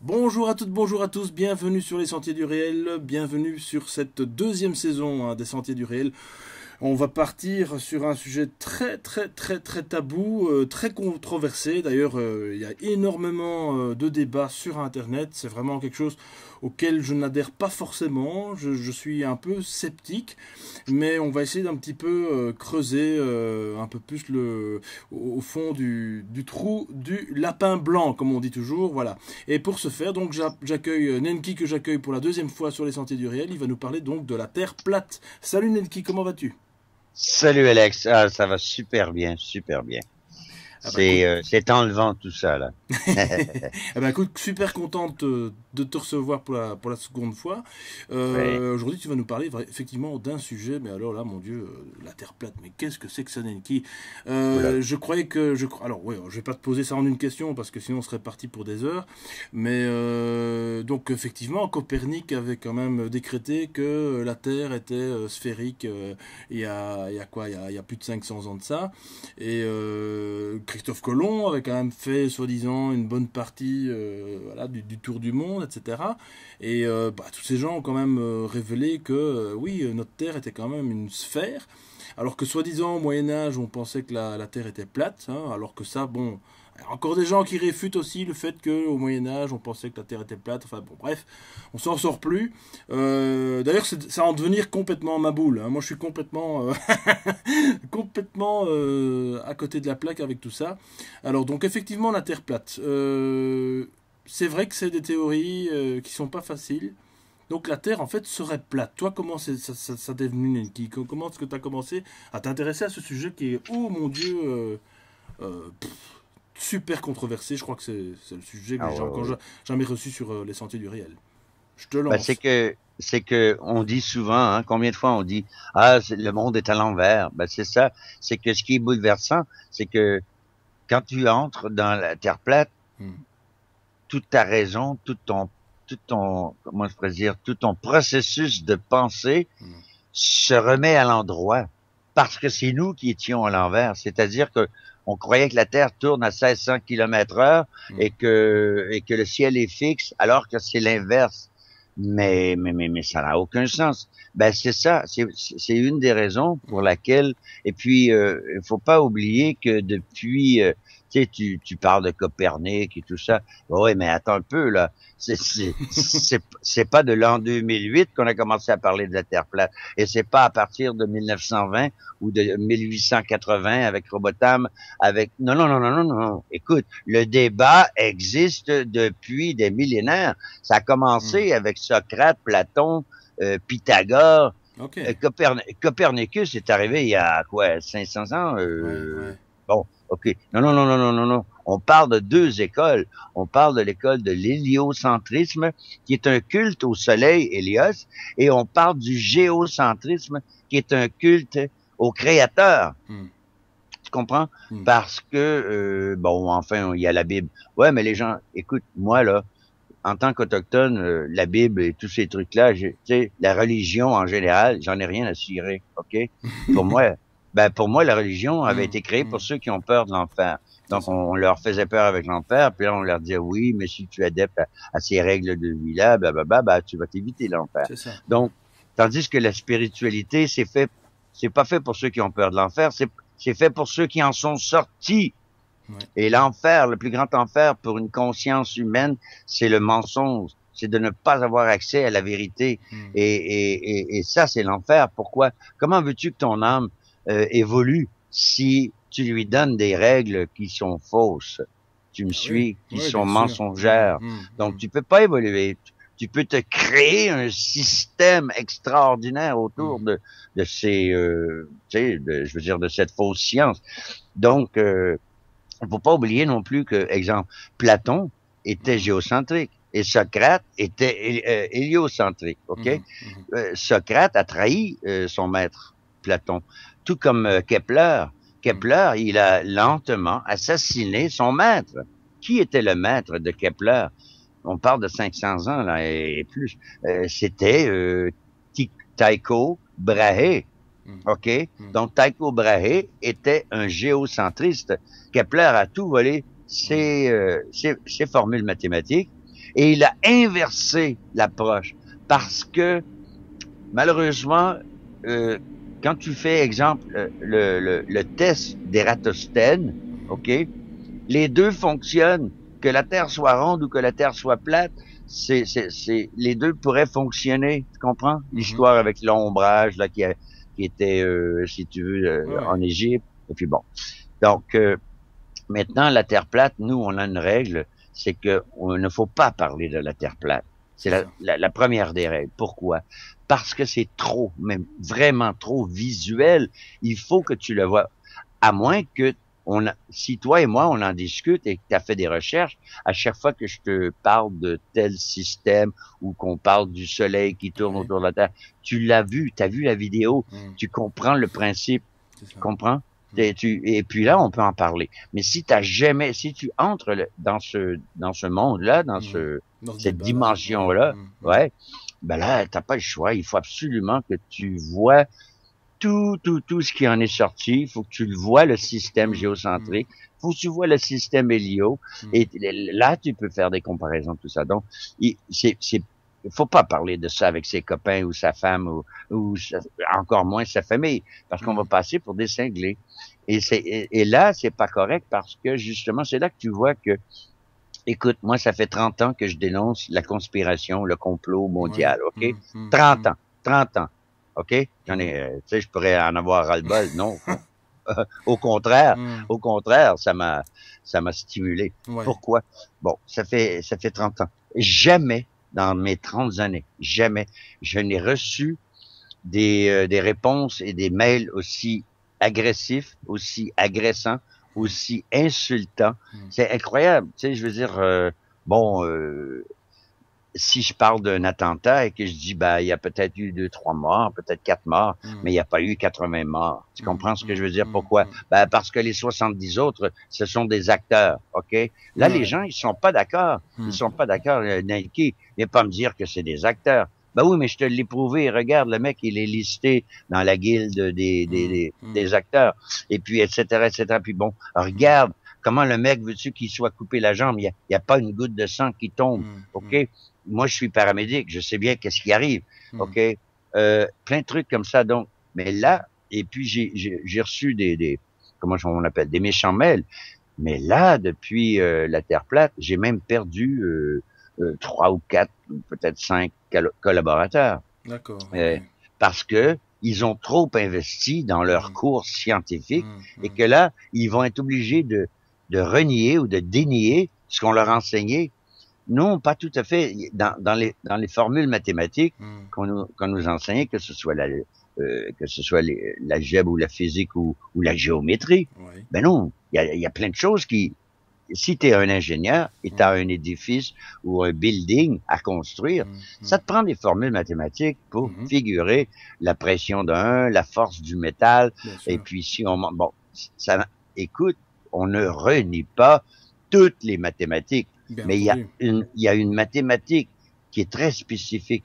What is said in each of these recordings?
Bonjour à toutes, bonjour à tous, bienvenue sur les Sentiers du Réel, bienvenue sur cette deuxième saison des Sentiers du Réel. On va partir sur un sujet très tabou, très controversé. D'ailleurs, il y a énormément de débats sur Internet. C'est vraiment quelque chose auquel je n'adhère pas forcément. Je suis un peu sceptique, mais on va essayer d'un petit peu creuser un peu plus au fond du trou du lapin blanc, comme on dit toujours. Voilà. Et pour ce faire, donc j'accueille Nenki que j'accueille pour la deuxième fois sur les Sentiers du Réel. Il va nous parler donc de la Terre plate. Salut Nenki, comment vas-tu? Salut Alex, ça va super bien, super bien. Ah bah écoute, C'est enlevant tout ça là. ah bah écoute, super contente de te recevoir pour la seconde fois. Ouais, Aujourd'hui, tu vas nous parler effectivement d'un sujet, mais alors là, mon Dieu, la Terre plate, mais qu'est-ce que c'est que ça, Nenki? oula. Je croyais que... Alors, ouais, je vais pas te poser ça en une question, parce que sinon on serait parti pour des heures. Mais donc, effectivement, Copernic avait quand même décrété que la Terre était sphérique il y a quoi? Il y a plus de 500 ans de ça. Et Christophe Colomb avait quand même fait, soi-disant, une bonne partie voilà, du tour du monde, etc. Et tous ces gens ont quand même révélé que, oui, notre Terre était quand même une sphère. Alors que, soi-disant, au Moyen-Âge, on pensait que la Terre était plate. Hein, alors que ça, bon, il y a encore des gens qui réfutent aussi le fait qu'au Moyen-Âge, on pensait que la Terre était plate. Enfin bon, bref, on s'en sort plus. D'ailleurs, ça va en devenir complètement ma boule. Hein. Moi, je suis complètement, complètement à côté de la plaque avec tout ça. Alors, donc, effectivement, la Terre plate. C'est vrai que c'est des théories qui sont pas faciles. Donc la Terre en fait serait plate. Toi, comment ça t'est venu, Nenki? Comment est-ce que tu as commencé à t'intéresser à ce sujet qui est, oh mon Dieu, euh, pff, super controversé. Je crois que c'est le sujet que Ah j'ai ouais, encore ouais. jamais reçu sur les sentiers du réel. Je te Ben, lance. c'est que on dit souvent, hein, combien de fois on dit ah le monde est à l'envers. Ben c'est ça, c'est que ce qui est bouleversant, c'est que quand tu entres dans la Terre plate, Hmm, toute ta raison, tout ton comment je pourrais dire, tout ton processus de pensée hmm, se remet à l'endroit parce que c'est nous qui étions à l'envers. C'est-à-dire que on croyait que la Terre tourne à 1600 km/h hmm, et que le ciel est fixe, alors que c'est l'inverse. Mais ça n'a aucun sens. Ben c'est ça, c'est une des raisons pour hmm. laquelle. Et puis il faut pas oublier que depuis, tu sais, tu parles de Copernic et tout ça. Oui, mais attends un peu là. C'est pas de l'an 2008 qu'on a commencé à parler de la Terre plate. Et c'est pas à partir de 1920 ou de 1880 avec Robotham, avec non. Écoute, le débat existe depuis des millénaires. Ça a Hmm. commencé avec Socrate, Platon, Pythagore. Ok. Copernicus est arrivé il y a quoi, 500 ans. Ouais. Bon, ok. Non. On parle de deux écoles. On parle de l'école de l'héliocentrisme, qui est un culte au soleil, Hélios, et on parle du géocentrisme, qui est un culte au créateur. Hmm, Tu comprends? hmm. Parce que, bon, enfin, il y a la Bible. Ouais, mais les gens, écoute, moi, là, en tant qu'Autochtone, la Bible et tous ces trucs-là, tu sais, la religion en général, j'en ai rien à cirer, OK? Pour moi, pour moi, la religion avait Hmm, été créée hmm. pour ceux qui ont peur de l'enfer. C'est Donc, ça. on leur faisait peur avec l'enfer, puis là, on leur disait, oui, mais si tu es adepte à ces règles de vie-là, bah, tu vas t'éviter l'enfer. C'est ça. Ouais. Donc, tandis que la spiritualité, c'est pas fait pour ceux qui ont peur de l'enfer, c'est fait pour ceux qui en sont sortis. Ouais. Et l'enfer, le plus grand enfer pour une conscience humaine, c'est le mensonge. C'est de ne pas avoir accès à la vérité. Hmm. Et ça, c'est l'enfer. Pourquoi? Comment veux-tu que ton âme évolue si tu lui donnes des règles qui sont fausses? Tu me Ah oui. suis? Qui Oui, sont bien sûr. Hmm, mensongères. Donc, hmm, tu peux pas évoluer. Tu peux te créer un système extraordinaire autour hmm, de ces, tu sais, je veux dire, de cette fausse science. Donc, il ne faut pas oublier non plus que, exemple, Platon était hmm, géocentrique et Socrate était héliocentrique. OK? hmm, hmm, Socrate a trahi son maître Platon, tout comme Kepler. hmm. Kepler, il a lentement assassiné son maître. Qui était le maître de Kepler? On parle de 500 ans là, et plus. C'était Tycho Brahe. Hmm, OK? hmm, Donc, Tycho Brahe était un géocentriste. Kepler a tout volé hmm, ses formules mathématiques Et il a inversé l'approche parce que, malheureusement, quand tu fais, exemple, le test d'Ératosthène, OK, les deux fonctionnent, que la Terre soit ronde ou que la Terre soit plate, les deux pourraient fonctionner, tu comprends? L'histoire avec l'ombrage là qui était, si tu veux, en Égypte. Et puis bon, donc maintenant la Terre plate, nous on a une règle, c'est que on ne faut pas parler de la Terre plate. C'est la première des règles. Pourquoi? Parce que c'est trop, même vraiment trop visuel. Il faut que tu le vois, à moins que si toi et moi, on en discute et que tu as fait des recherches, à chaque fois que je te parle de tel système ou qu'on parle du soleil qui tourne autour de la Terre, tu l'as vu, tu as vu la vidéo, tu comprends le principe, tu comprends? Et puis là, on peut en parler. Mais si si tu entres dans ce monde-là, dans cette dimension-là, ouais, ben là, t'as pas le choix. Il faut absolument que tu vois tout ce qui en est sorti. Il faut que tu le vois, le système géocentrique. Il faut que tu vois le système hélio. Et là, tu peux faire des comparaisons, tout ça. Donc, il faut pas parler de ça avec ses copains ou sa femme ou encore moins sa famille, parce qu'on va passer pour des cinglés. Et là, c'est pas correct parce que justement, c'est là que tu vois que, écoute, moi, ça fait 30 ans que je dénonce la conspiration, le complot mondial, OK? 30 ans. OK? J'en ai, tu sais, je pourrais en avoir ras-le-bol. Non. Au contraire, ça m'a stimulé. Ouais. Pourquoi? Bon, ça fait 30 ans. Jamais, dans mes 30 années, jamais, je n'ai reçu des réponses et des mails aussi agressifs, aussi agressants, aussi insultants. C'est incroyable. Tu sais, je veux dire, si je parle d'un attentat et que je dis, il y a peut-être eu 2-3 morts, peut-être 4 morts, mais il n'y a pas eu 80 morts. Tu comprends ce que je veux dire? Pourquoi? Parce que les 70 autres, ce sont des acteurs, OK? Là, les gens, ils sont pas d'accord. Ils sont pas d'accord. Nike, viens pas me dire que c'est des acteurs. Ben oui, mais je te l'ai prouvé. Regarde, le mec, il est listé dans la guilde des acteurs. Et puis, etc., etc. Puis bon, regarde, comment le mec, veux-tu qu'il soit coupé la jambe? Il y a pas une goutte de sang qui tombe, OK? Moi, je suis paramédic, je sais bien qu'est-ce qui arrive, OK? Plein de trucs comme ça, donc. Mais là, et puis j'ai reçu comment on appelle, des méchants mails. Mais là, depuis la Terre plate, j'ai même perdu 3 ou 4, peut-être 5 collaborateurs. D'accord. Okay. Parce que ils ont trop investi dans leur cours scientifique et que là, ils vont être obligés de renier ou de dénier ce qu'on leur enseignait. Non, pas tout à fait. Dans les formules mathématiques qu'on nous enseignait, que ce soit l'algèbre ou la physique ou la géométrie, ben non, il y a plein de choses qui, si tu es un ingénieur et tu as un édifice ou un building à construire, ça te prend des formules mathématiques pour figurer la pression la force du métal, et puis si écoute, on ne renie pas toutes les mathématiques. Mais il y a une mathématique qui est très spécifique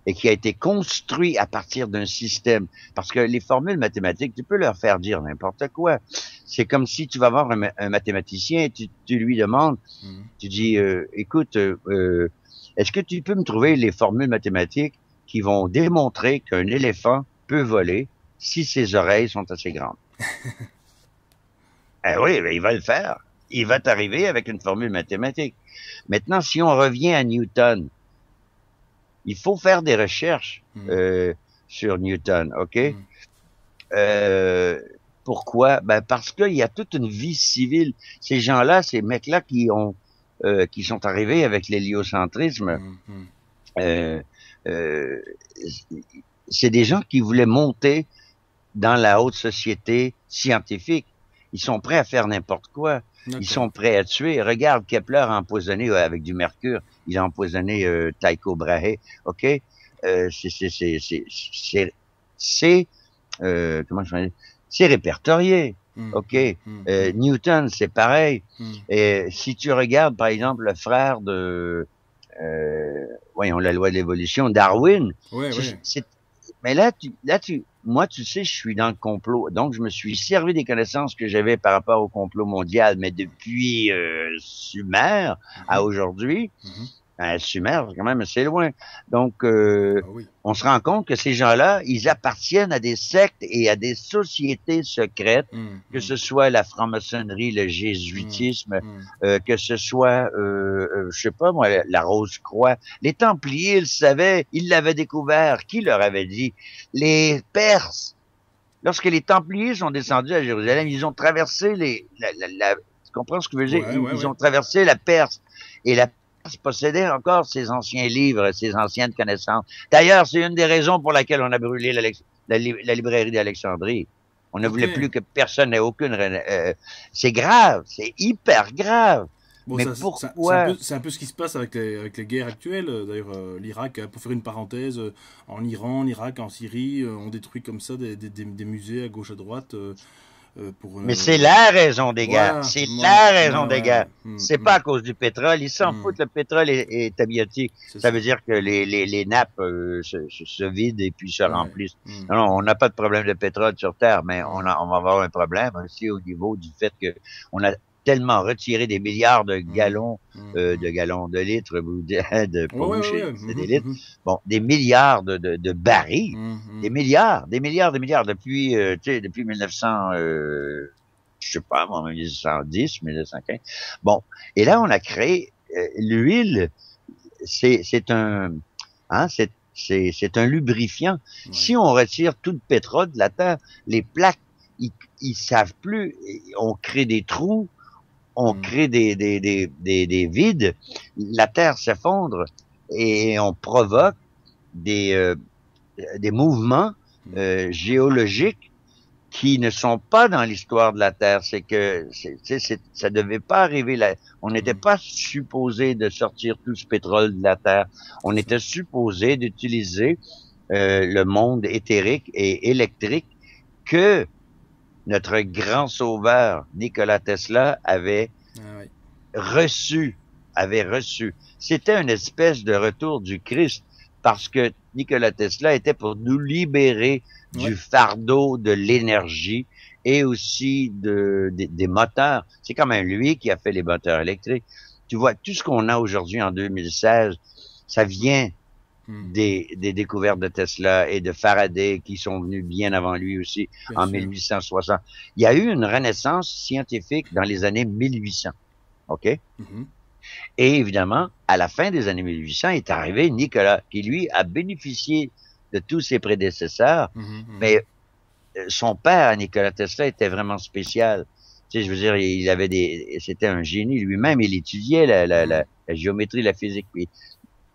et qui a été construite à partir d'un système. Parce que les formules mathématiques, tu peux leur faire dire n'importe quoi. C'est comme si tu vas voir un mathématicien et tu lui demandes, tu dis, écoute, est-ce que tu peux me trouver les formules mathématiques qui vont démontrer qu'un éléphant peut voler si ses oreilles sont assez grandes? Eh oui, ben, il va le faire. Il va t'arriver avec une formule mathématique. Maintenant, si on revient à Newton, il faut faire des recherches sur Newton, OK? Pourquoi? Ben parce qu'il y a toute une vie civile. Ces gens-là, ces mecs-là qui sont arrivés avec l'héliocentrisme, c'est des gens qui voulaient monter dans la haute société scientifique. Ils sont prêts à faire n'importe quoi. Ils sont prêts à tuer. Regarde, Kepler a empoisonné avec du mercure. Il a empoisonné Tycho Brahe. OK? C'est répertorié. OK? Newton, c'est pareil. Et si tu regardes, par exemple, le frère de la loi de l'évolution, Darwin. Mais moi, tu sais, je suis dans le complot. Donc, je me suis servi des connaissances que j'avais par rapport au complot mondial, mais depuis Sumer à aujourd'hui. Sumer, quand même assez loin. Donc, Ah oui. on se rend compte que ces gens-là, ils appartiennent à des sectes et à des sociétés secrètes, que ce soit la franc-maçonnerie, le Hum, jésuitisme, hum. que ce soit, je sais pas moi, la Rose-Croix. Les Templiers, ils le savaient, ils l'avaient découvert. Qui leur avait dit? Les Perses. Lorsque les Templiers sont descendus à Jérusalem, ils ont traversé tu comprends ce que je veux dire? Ouais, ouais, Ils ouais. ont traversé la Perse. Et la Perse possédait encore ses anciens livres, ses anciennes connaissances. D'ailleurs, c'est une des raisons pour laquelle on a brûlé la librairie d'Alexandrie. On ne Ok. voulait plus que personne n'ait aucune... c'est grave, c'est hyper grave. Bon, Mais pourquoi? c'est un peu ce qui se passe avec les guerres actuelles. D'ailleurs, l'Irak, pour faire une parenthèse, en Iran, en Irak, en Syrie, on détruit comme ça des musées à gauche, à droite. Pour Mais c'est la raison des guerres. Voilà, C'est voilà, la ouais, raison des ouais, guerres. ouais. C'est pas à cause du pétrole. Ils s'en foutent. Le pétrole est abiotique. C'est Ça ça. veut dire que les nappes se vident et puis se Ouais. remplissent. Non, non, on n'a pas de problème de pétrole sur Terre, mais Ouais. on va avoir un problème aussi au niveau du fait que on a tellement retiré des milliards de gallons, de litres, ou de Ouais, pas ouais, ouais, boucher, ouais. c'est des litres. Bon, des milliards de barils. Des milliards, des milliards, des milliards depuis, tu sais, depuis 1900, je sais pas, moi, 1910, 1915. Bon. Et là, on a créé, l'huile, c'est un, hein, c'est un lubrifiant. Ouais. Si on retire tout le pétrole de la terre, les plaques, ils, ils savent plus, on crée des trous, on crée des vides, la terre s'effondre et on provoque des, euh, des mouvements géologiques qui ne sont pas dans l'histoire de la Terre. C'est que ça devait pas arriver là. On n'était pas supposé de sortir tout ce pétrole de la Terre. On C'est ça. était supposé d'utiliser le monde éthérique et électrique que notre grand sauveur Nikola Tesla Ah, ouais. reçu, avait reçu. C'était une espèce de retour du Christ parce que Nikola Tesla était pour nous libérer Ouais. du fardeau de l'énergie et aussi des moteurs. C'est quand même lui qui a fait les moteurs électriques. Tu vois, tout ce qu'on a aujourd'hui en 2016, ça vient des découvertes de Tesla et de Faraday qui sont venus bien avant lui aussi Bien en sûr. 1860. Il y a eu une renaissance scientifique dans les années 1800. OK? Mhm. Et évidemment, à la fin des années 1800 est arrivé Nicolas, qui lui a bénéficié de tous ses prédécesseurs, mais son père, Nikola Tesla, était vraiment spécial. Tu sais, je veux dire, il avait c'était un génie lui-même, il étudiait la géométrie, la physique.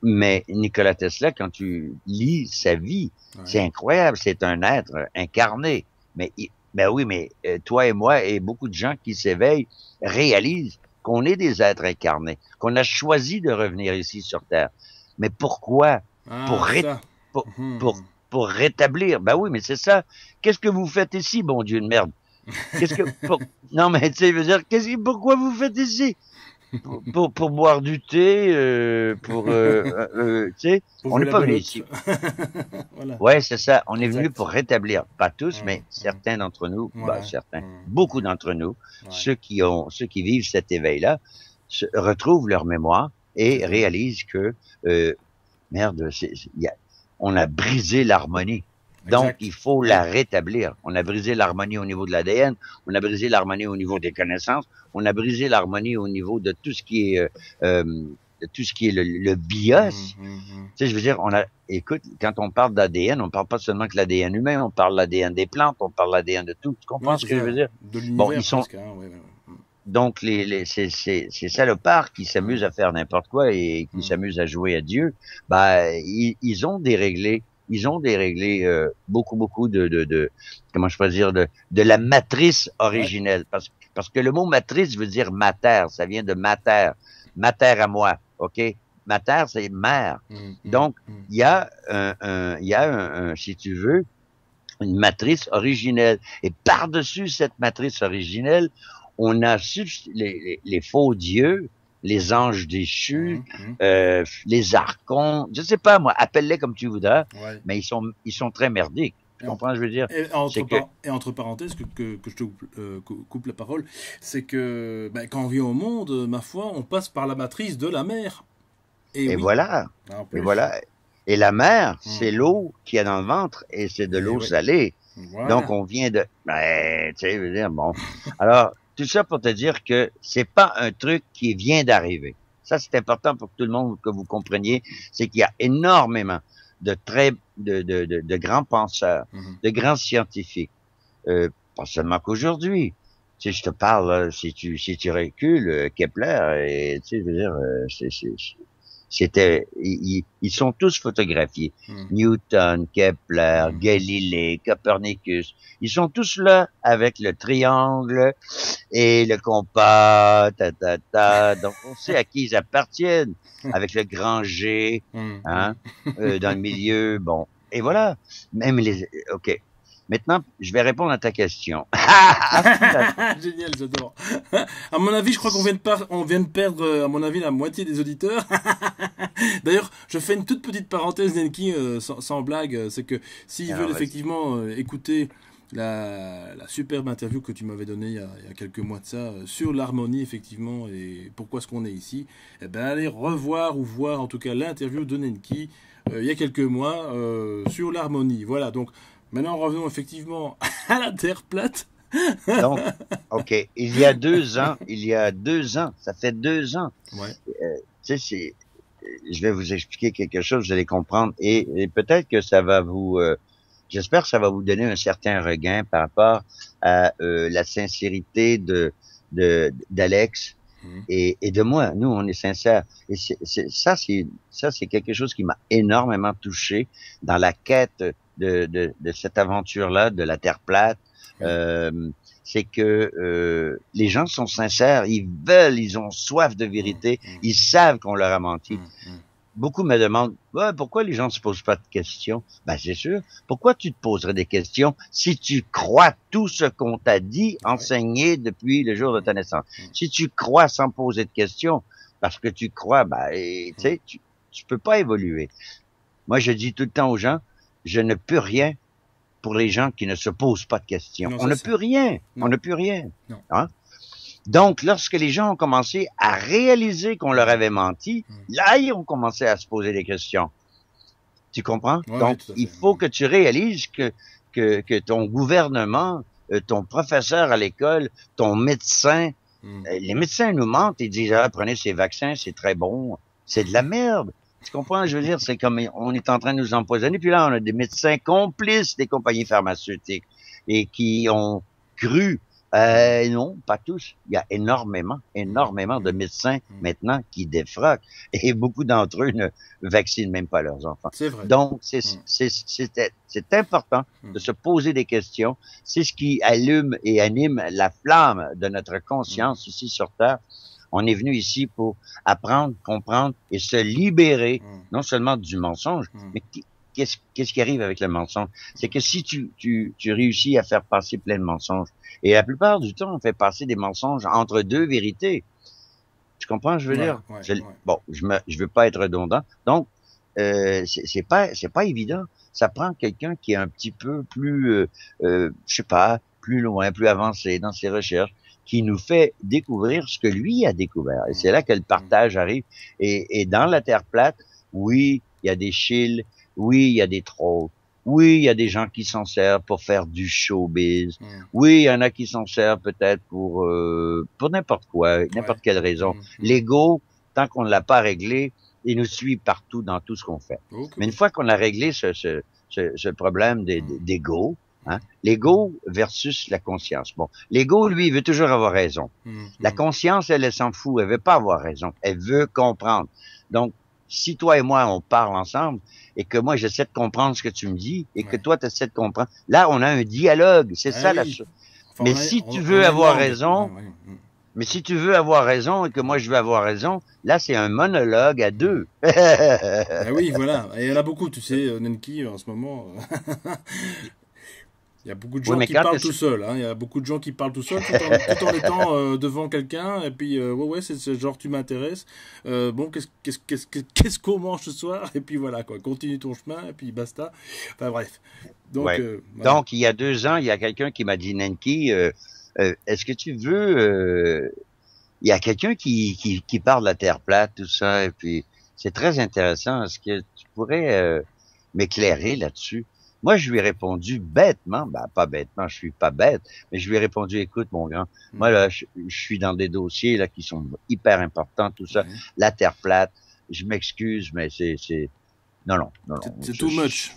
Mais Nikola Tesla, quand tu lis sa vie, c'est Ouais. incroyable, c'est un être incarné. Ben oui, mais toi et moi et beaucoup de gens qui s'éveillent réalisent qu'on est des êtres incarnés, qu'on a choisi de revenir ici sur Terre. Mais pourquoi? Pour, Ah, ré- ça. pour, pour, pour rétablir. Ben oui, mais c'est ça. Qu'est-ce que vous faites ici, bon Dieu de merde? Qu'est-ce que, non, mais tu sais, je veux dire, pourquoi vous faites ici? Pour boire du thé, tu sais, Pour on jouer n'est la pas venu belote. ici. Voilà. Ouais, c'est ça. On est venu Exact. pour rétablir, pas tous, mais certains d'entre nous, bah, Voilà. certains, beaucoup d'entre nous, Ouais. ceux qui vivent cet éveil-là, retrouvent leur mémoire C'est et ça. réalisent que, merde, on a brisé l'harmonie. Donc, Exact. il faut Ouais. la rétablir. On a brisé l'harmonie au niveau de l'ADN, on a brisé l'harmonie au niveau des connaissances, on a brisé l'harmonie au niveau de tout ce qui est, de tout ce qui est le bios. Tu sais, je veux dire, écoute, quand on parle d'ADN, on parle pas seulement que l'ADN humain, on parle de l'ADN des plantes, on parle de l'ADN de tout. Tu Ouais, comprends ce c'est que je veux ça. dire? De Bon, l'univers presque. Hein. Ouais, ouais. donc, ces salopards qui s'amusent à faire n'importe quoi et qui Mm. s'amusent à jouer à Dieu, bah, ils ont déréglé beaucoup comment je pourrais dire, de la matrice Ouais. originelle. Parce que le mot matrice veut dire mater, ça vient de mater à moi, ok? Mater, c'est mère. Donc, il y a si tu veux, une matrice originelle. Et par-dessus cette matrice originelle, on a les faux dieux, les anges déchus, les archons, je sais pas moi, appelle-les comme tu voudras, Ouais. mais ils sont très merdiques. Tu Et, en- comprends ce que je veux dire? C'est que, et entre parenthèses, que je te coupe la parole, c'est que ben, quand on vient au monde, ma foi, on passe par la matrice de la mer. Et Et oui, voilà. en Et plus. voilà. Et la mer, c'est Hmm. l'eau qu'il y a dans le ventre et c'est de Et l'eau oui, salée. Donc, voilà. on vient de, ben, tu sais, je veux dire, bon. Alors, tout ça pour te dire que c'est pas un truc qui vient d'arriver. Ça, c'est important pour que tout le monde, que vous compreniez, c'est qu'il y a énormément de très, de grands penseurs, Mhm. de grands scientifiques, pas seulement qu'aujourd'hui. Tu sais, je te parle, là, si tu recules, Kepler, et, tu sais, je veux dire, ils sont tous photographiés. Mhm. Newton, Kepler, Mhm. Galilée, Copernicus. Ils sont tous là avec le triangle et le compas, Donc, on sait à qui ils appartiennent avec le grand G, Mhm. hein, Mhm. dans le milieu. Bon. Et voilà. Même les, OK. Maintenant, je vais répondre à ta question. Génial, j'adore. À mon avis, je crois on vient de perdre, à mon avis, la moitié des auditeurs. D'ailleurs, je fais une toute petite parenthèse, Nenki, sans blague. C'est que s'ils Alors, veulent vas-y. effectivement écouter la superbe interview que tu m'avais donnée il y a quelques mois de ça sur l'harmonie, effectivement, et pourquoi est-ce qu'on est ici, eh ben, allez revoir ou voir en tout cas l'interview de Nenki il y a quelques mois sur l'harmonie. Voilà, donc maintenant revenons effectivement à la Terre plate. Donc, OK. Il y a 2 ans, ça fait 2 ans. Ouais. Tu sais, je vais vous expliquer quelque chose, vous allez comprendre, et peut-être que ça va vous, j'espère que ça va vous donner un certain regain par rapport à la sincérité d'Alex Mhm. et de moi. Nous, on est sincères. Et ça, c'est quelque chose qui m'a énormément touché dans la quête de cette aventure-là, de la Terre plate. Oui. C'est que les gens sont sincères, ils veulent, ils ont soif de Mhm. vérité, Mhm. ils savent qu'on leur a menti. Mhm. Mhm. Beaucoup me demandent, ouais, pourquoi les gens ne se posent pas de questions? Ben, c'est sûr. Pourquoi tu te poserais des questions si tu crois tout ce qu'on t'a dit, Ouais. enseigné depuis le jour de ta naissance? Mhm. Si tu crois sans poser de questions, parce que tu crois, ben, tu Mhm. sais, tu peux pas évoluer. Moi, je dis tout le temps aux gens, je ne peux rien pour les gens qui ne se posent pas de questions. Non, On c'est ne ça. peut rien. On Non. ne peut rien. Non. Hein? Donc, lorsque les gens ont commencé à réaliser qu'on leur Mhm. avait menti, Mhm. là, ils ont commencé à se poser des questions. Tu comprends? Ouais, ouais, Donc, tout à il fait. faut Mhm. que tu réalises que ton gouvernement, ton professeur à l'école, ton médecin, Mhm. les médecins nous mentent et disent, ah, prenez ces vaccins, c'est très bon. C'est de la merde. Tu comprends? Je veux dire, c'est comme on est en train de nous empoisonner. Puis là, on a des médecins complices des compagnies pharmaceutiques et qui ont cru. Mhm. Non, pas tous. Il y a Mhm. énormément de Mhm. médecins Mhm. maintenant qui défroquent et beaucoup d'entre eux ne vaccinent même pas leurs enfants. C'est vrai. Donc, Mhm. c'est important de Mhm. se poser des questions. C'est ce qui allume et anime la flamme de notre Mhm. conscience ici sur Terre. On est venu ici pour apprendre, comprendre et se libérer Mhm. non seulement du mensonge, Mhm. mais qu'est-ce qui arrive avec le mensonge? C'est que si tu réussis à faire passer plein de mensonges, et la plupart du temps, on fait passer des mensonges entre deux vérités. Tu comprends, je veux Ouais, dire? ouais, ouais. Bon, je veux pas être redondant. Donc, c'est pas évident. Ça prend quelqu'un qui est un petit peu plus, je sais pas, plus loin, plus avancé dans ses recherches, qui nous fait découvrir ce que lui a découvert. Et c'est Mhm. là que le Mhm. partage arrive. Et dans la Terre plate, oui, il y a des chills, oui, il y a des trolls, oui, il y a des gens qui s'en servent pour faire du showbiz, Mhm. oui, il y en a qui s'en servent peut-être pour n'importe quoi, Ouais. n'importe quelle raison. Mhm. Mhm. L'ego, tant qu'on ne l'a pas réglé, il nous suit partout dans tout ce qu'on fait. Ok, Mais une oui. fois qu'on a réglé ce problème Mhm. d'ego, hein, Mhm. l'ego versus la conscience. Bon, l'ego, lui, il veut toujours avoir raison. Mhm. La Mhm. conscience, elle s'en fout. Elle veut pas avoir raison. Elle veut comprendre. Donc, si toi et moi, on parle ensemble et que moi, j'essaie de comprendre ce que tu me dis et que Ouais. toi, tu essaies de comprendre, là, on a un dialogue. C'est Ah ça la oui. chose. Enfin, Mais si tu on veux a une avoir langue. Ouais, raison, ouais. Mhm. mais si tu veux avoir raison et que moi Mhm. je veux avoir raison, là c'est un monologue à Mhm. deux. Ah oui, voilà. Et il y en a beaucoup, tu sais, Nenki, en ce moment. Il y a beaucoup de Oui, gens mais qui quand parlent tout est-ce... seuls. Hein. Il y a beaucoup de gens qui parlent tout seuls tout en étant devant quelqu'un. Et puis, ouais, ouais, c'est ce genre, tu m'intéresses. Bon, qu'est-ce qu'on mange ce soir? Et puis voilà, quoi. Continue ton chemin, et puis basta. Enfin, bref. Donc, Ouais. voilà. Donc, il y a 2 ans, il y a quelqu'un qui m'a dit, Nenki, est-ce que tu veux... Il y a quelqu'un qui parle de la Terre plate, tout ça, et puis c'est très intéressant. Est-ce que tu pourrais m'éclairer là-dessus? Moi, je lui ai répondu bêtement, ben pas bêtement, je suis pas bête, mais je lui ai répondu, écoute, mon grand, moi là, je suis dans des dossiers là qui sont hyper importants, tout ça, la Terre plate, je m'excuse, mais non, C'est too much.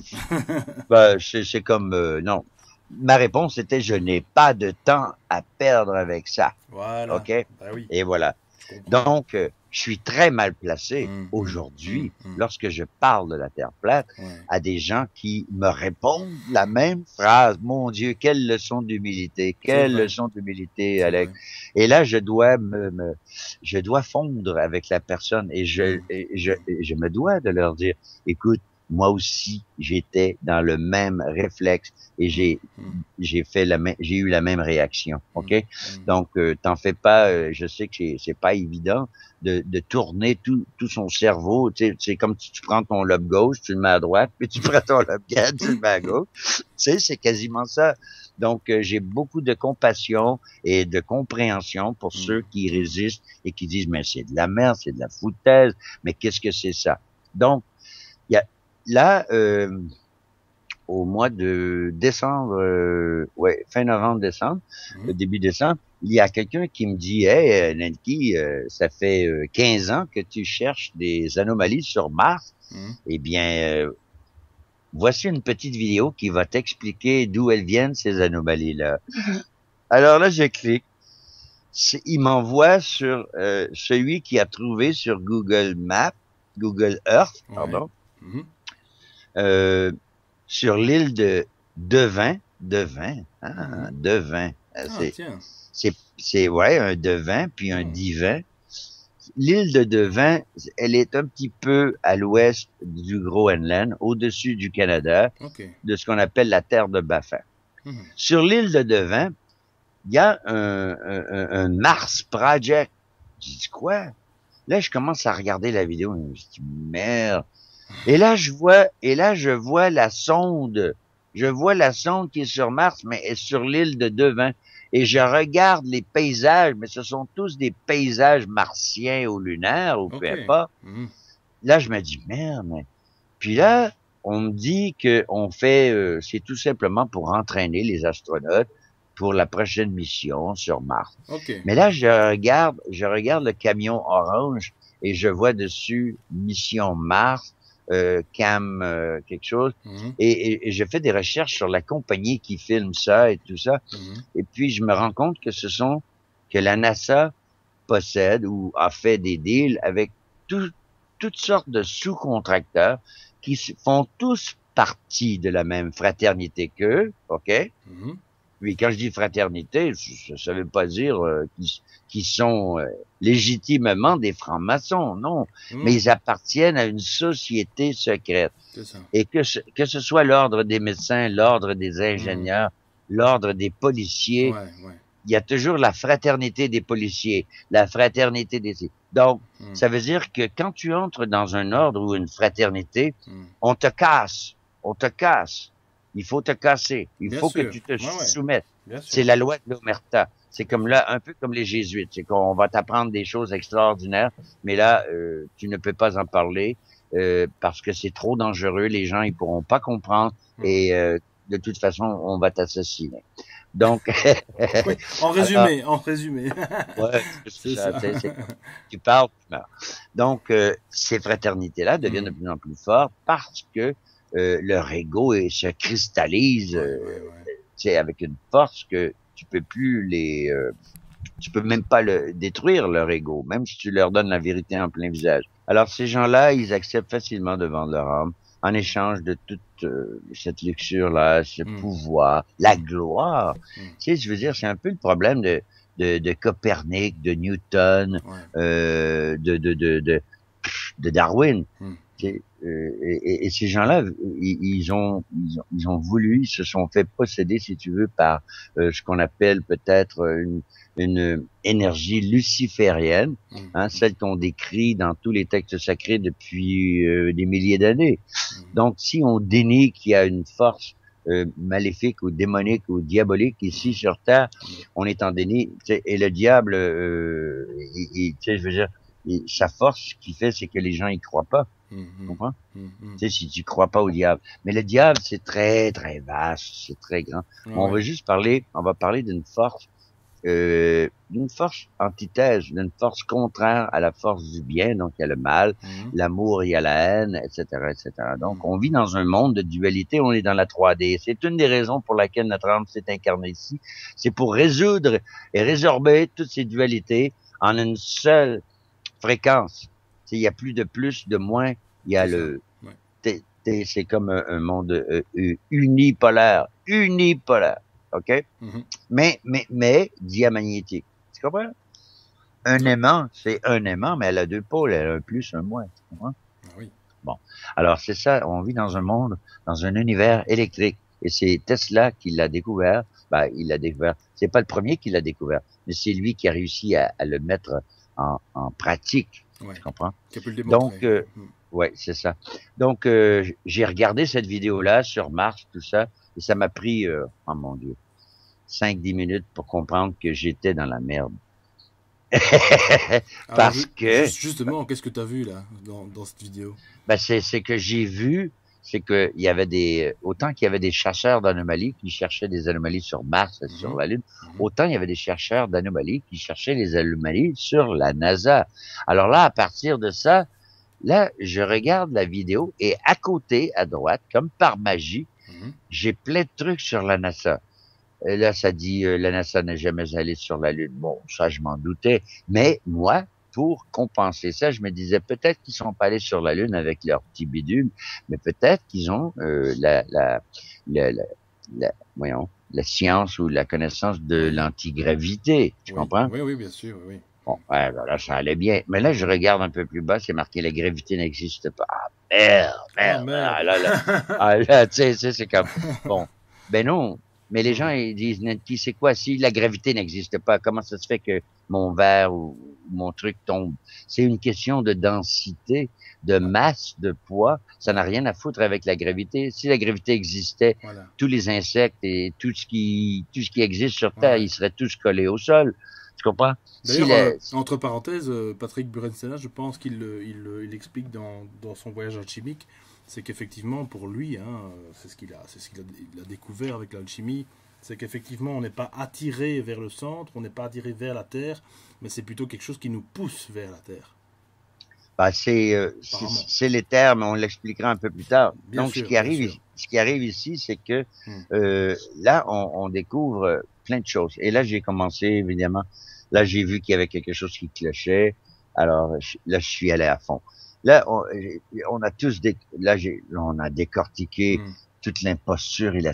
Ben, c'est comme non. Ma réponse était, je n'ai pas de temps à perdre avec ça. Voilà. OK? Ben oui. Et voilà. Donc, je suis très mal placé aujourd'hui lorsque je parle de la Terre plate à des gens qui me répondent la même phrase. Mon Dieu, quelle leçon d'humilité, quelle leçon d'humilité, Alex. Et là, je dois fondre avec la personne et je me dois de leur dire, écoute, moi aussi, j'étais dans le même réflexe et j'ai eu la même réaction. OK? Donc, t'en fais pas, je sais que c'est pas évident de tourner tout son cerveau. Tu sais, c'est comme si tu prends ton lobe gauche, tu le mets à droite, puis tu prends ton lobe droit, tu le mets à gauche. Tu sais, c'est quasiment ça. Donc, j'ai beaucoup de compassion et de compréhension pour ceux qui résistent et qui disent, mais c'est de la merde, c'est de la foutaise, mais qu'est-ce que c'est ça? Donc, il y a, là, au mois de décembre, fin novembre-décembre, début décembre, il y a quelqu'un qui me dit, hey, Nanki, ça fait 15 ans que tu cherches des anomalies sur Mars. Eh bien, voici une petite vidéo qui va t'expliquer d'où elles viennent, ces anomalies-là. Alors là, je clique. Il m'envoie sur celui qui a trouvé sur Google Earth, pardon, sur l'île de Devin. Devin. C'est un devin, puis un divin. L'île de Devin, elle est un petit peu à l'ouest du Groenland, au-dessus du Canada, de ce qu'on appelle la terre de Baffin. Sur l'île de Devin, il y a un Mars Project. Je dis quoi? Là, je commence à regarder la vidéo et je dis merde. Et là, je vois la sonde. Je vois la sonde qui est sur Mars, mais est sur l'île de Devin. Et je regarde les paysages, mais ce sont tous des paysages martiens ou lunaires, ou peu importe. Là, je me dis, merde, mais... Puis là, on me dit que on fait, c'est tout simplement pour entraîner les astronautes pour la prochaine mission sur Mars. Mais là, je regarde le camion orange et je vois dessus Mission Mars, Cam quelque chose, et je fais des recherches sur la compagnie qui filme ça et tout ça, et puis je me rends compte que la NASA possède ou a fait des deals avec toutes sortes de sous-contracteurs qui font tous partie de la même fraternité qu'eux, OK? Puis quand je dis fraternité, ça veut pas dire qu'ils sont légitimement des francs-maçons, non. Mais ils appartiennent à une société secrète. Et que ce soit l'ordre des médecins, l'ordre des ingénieurs, l'ordre des policiers, il y a toujours la fraternité des policiers, la fraternité des... Donc, ça veut dire que quand tu entres dans un ordre ou une fraternité, on te casse. Il faut te casser. Il faut que tu te soumettes. C'est la loi de l'omerta. C'est comme là, un peu comme les jésuites. C'est qu'on va t'apprendre des choses extraordinaires, mais là, tu ne peux pas en parler parce que c'est trop dangereux. Les gens, ils pourront pas comprendre et de toute façon, on va t'assassiner. Donc, oui, en résumé. Ouais, c'est ça. Tu parles, tu meurs. Donc, ces fraternités-là deviennent de plus en plus fortes parce que leur ego se cristallise, avec une force que tu peux plus tu peux même pas détruire leur ego, même si tu leur donnes la vérité en plein visage. Alors ces gens-là, ils acceptent facilement de vendre leur âme en échange de toute cette luxure-là, ce pouvoir, la gloire. Tu sais, je veux dire, c'est un peu le problème de Copernic, de Newton, de Darwin. Et ces gens-là, ils ont voulu, ils se sont fait posséder, si tu veux, par ce qu'on appelle peut-être une énergie luciférienne, celle qu'on décrit dans tous les textes sacrés depuis des milliers d'années. Donc, si on dénie qu'il y a une force maléfique ou démonique ou diabolique ici sur Terre, on est en déni. Et le diable, tu sais, je veux dire, et sa force, ce qu'il fait, c'est que les gens y croient pas. Tu comprends? Tu sais, si tu crois pas au diable. Mais le diable, c'est très, très vaste, c'est très grand. On va juste parler, on va parler d'une force antithèse, d'une force contraire à la force du bien. Donc, il y a le mal, l'amour, il y a la haine, etc., etc. Donc, on vit dans un monde de dualité, on est dans la 3D. C'est une des raisons pour laquelle notre âme s'est incarnée ici. C'est pour résoudre et résorber toutes ces dualités en une seule fréquence. Il y a plus, de moins, il y a le... C'est comme un monde unipolaire. Unipolaire. OK? Mais diamagnétique. Tu comprends? Un aimant, c'est un aimant, mais elle a deux pôles. Elle a un plus, un moins. Tu comprends? Oui. Bon. Alors, c'est ça. On vit dans un monde, dans un univers électrique. Et c'est Tesla qui l'a découvert. Ben, il l'a découvert. C'est pas le premier qui l'a découvert, mais c'est lui qui a réussi à le mettre en pratique. Ouais. Tu comprends? Qui a pu le démontrer. Donc, ouais, c'est ça. Donc, j'ai regardé cette vidéo-là sur Mars, tout ça, et ça m'a pris, oh mon Dieu, 5-10 minutes pour comprendre que j'étais dans la merde. Parce que... Justement, qu'est-ce que tu as vu là, dans cette vidéo? Ben, c'est que j'ai vu, c'est que il y avait autant qu'il y avait des chercheurs d'anomalies qui cherchaient des anomalies sur Mars, sur la Lune, autant il y avait des chercheurs d'anomalies qui cherchaient les anomalies sur la NASA. Alors là, à partir de ça, là, je regarde la vidéo et à côté, à droite, comme par magie, j'ai plein de trucs sur la NASA. Et là, ça dit, la NASA n'est jamais allée sur la Lune. Bon, ça, je m'en doutais. Mais moi, pour compenser ça, je me disais peut-être qu'ils sont pas allés sur la Lune avec leur petit bidule, mais peut-être qu'ils ont voyons, la science ou la connaissance de l'antigravité. Tu comprends? Oui, bien sûr, oui. Bon, ouais, là, ça allait bien. Mais là, je regarde un peu plus bas, c'est marqué la gravité n'existe pas. Ah, merde. Là, tu sais, c'est comme, bon, ben non. Mais les gens, ils disent, Nancy, c'est quoi? Si la gravité n'existe pas, comment ça se fait que mon verre ou mon truc tombe? C'est une question de densité, de masse, de poids. Ça n'a rien à foutre avec la gravité. Si la gravité existait, tous les insectes et tout ce qui existe sur Terre, ils seraient tous collés au sol. Tu comprends? D'ailleurs, entre parenthèses, Patrick Burenstena, je pense qu'il explique dans son voyage alchimique, c'est qu'effectivement, pour lui, c'est ce qu'il a découvert avec l'alchimie, c'est qu'effectivement, on n'est pas attiré vers le centre, on n'est pas attiré vers la Terre, mais c'est plutôt quelque chose qui nous pousse vers la Terre. Bah, c'est les termes, on l'expliquera un peu plus tard. Donc, ce qui arrive ici, c'est que là, on découvre plein de choses. Et là, j'ai commencé, évidemment, là, j'ai vu qu'il y avait quelque chose qui clochait. Alors, là, je suis allé à fond. Là, on a tous on a décortiqué toute l'imposture et les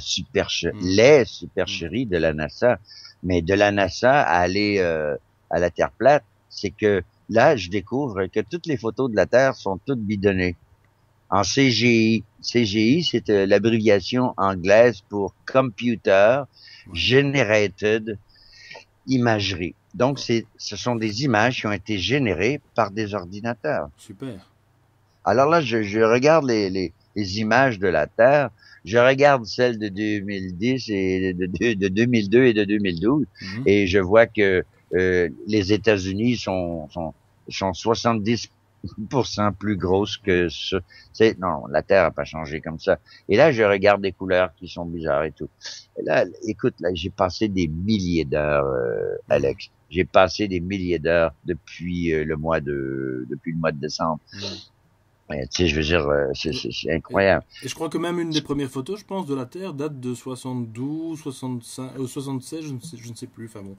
supercheries de la NASA. Mais de la NASA à aller à la Terre plate, c'est que là, je découvre que toutes les photos de la Terre sont toutes bidonnées. En CGI. CGI, c'est l'abréviation anglaise pour Computer Generated Imagery. Donc, ce sont des images qui ont été générées par des ordinateurs. Super. Alors là, je regarde les images de la Terre. Je regarde celles de 2010 et de 2002 et de 2012. Et je vois que les États-Unis sont 70% plus grosses que ça. Non, la Terre a pas changé comme ça. Et là, je regarde des couleurs qui sont bizarres et tout. Et là, écoute, là, j'ai passé des milliers d'heures, Alex. J'ai passé des milliers d'heures depuis le mois de décembre. Tu sais, je veux dire, c'est incroyable. Et je crois que même une des premières photos, je pense, de la Terre date de 72, 65, 76, je ne sais plus. Enfin bon.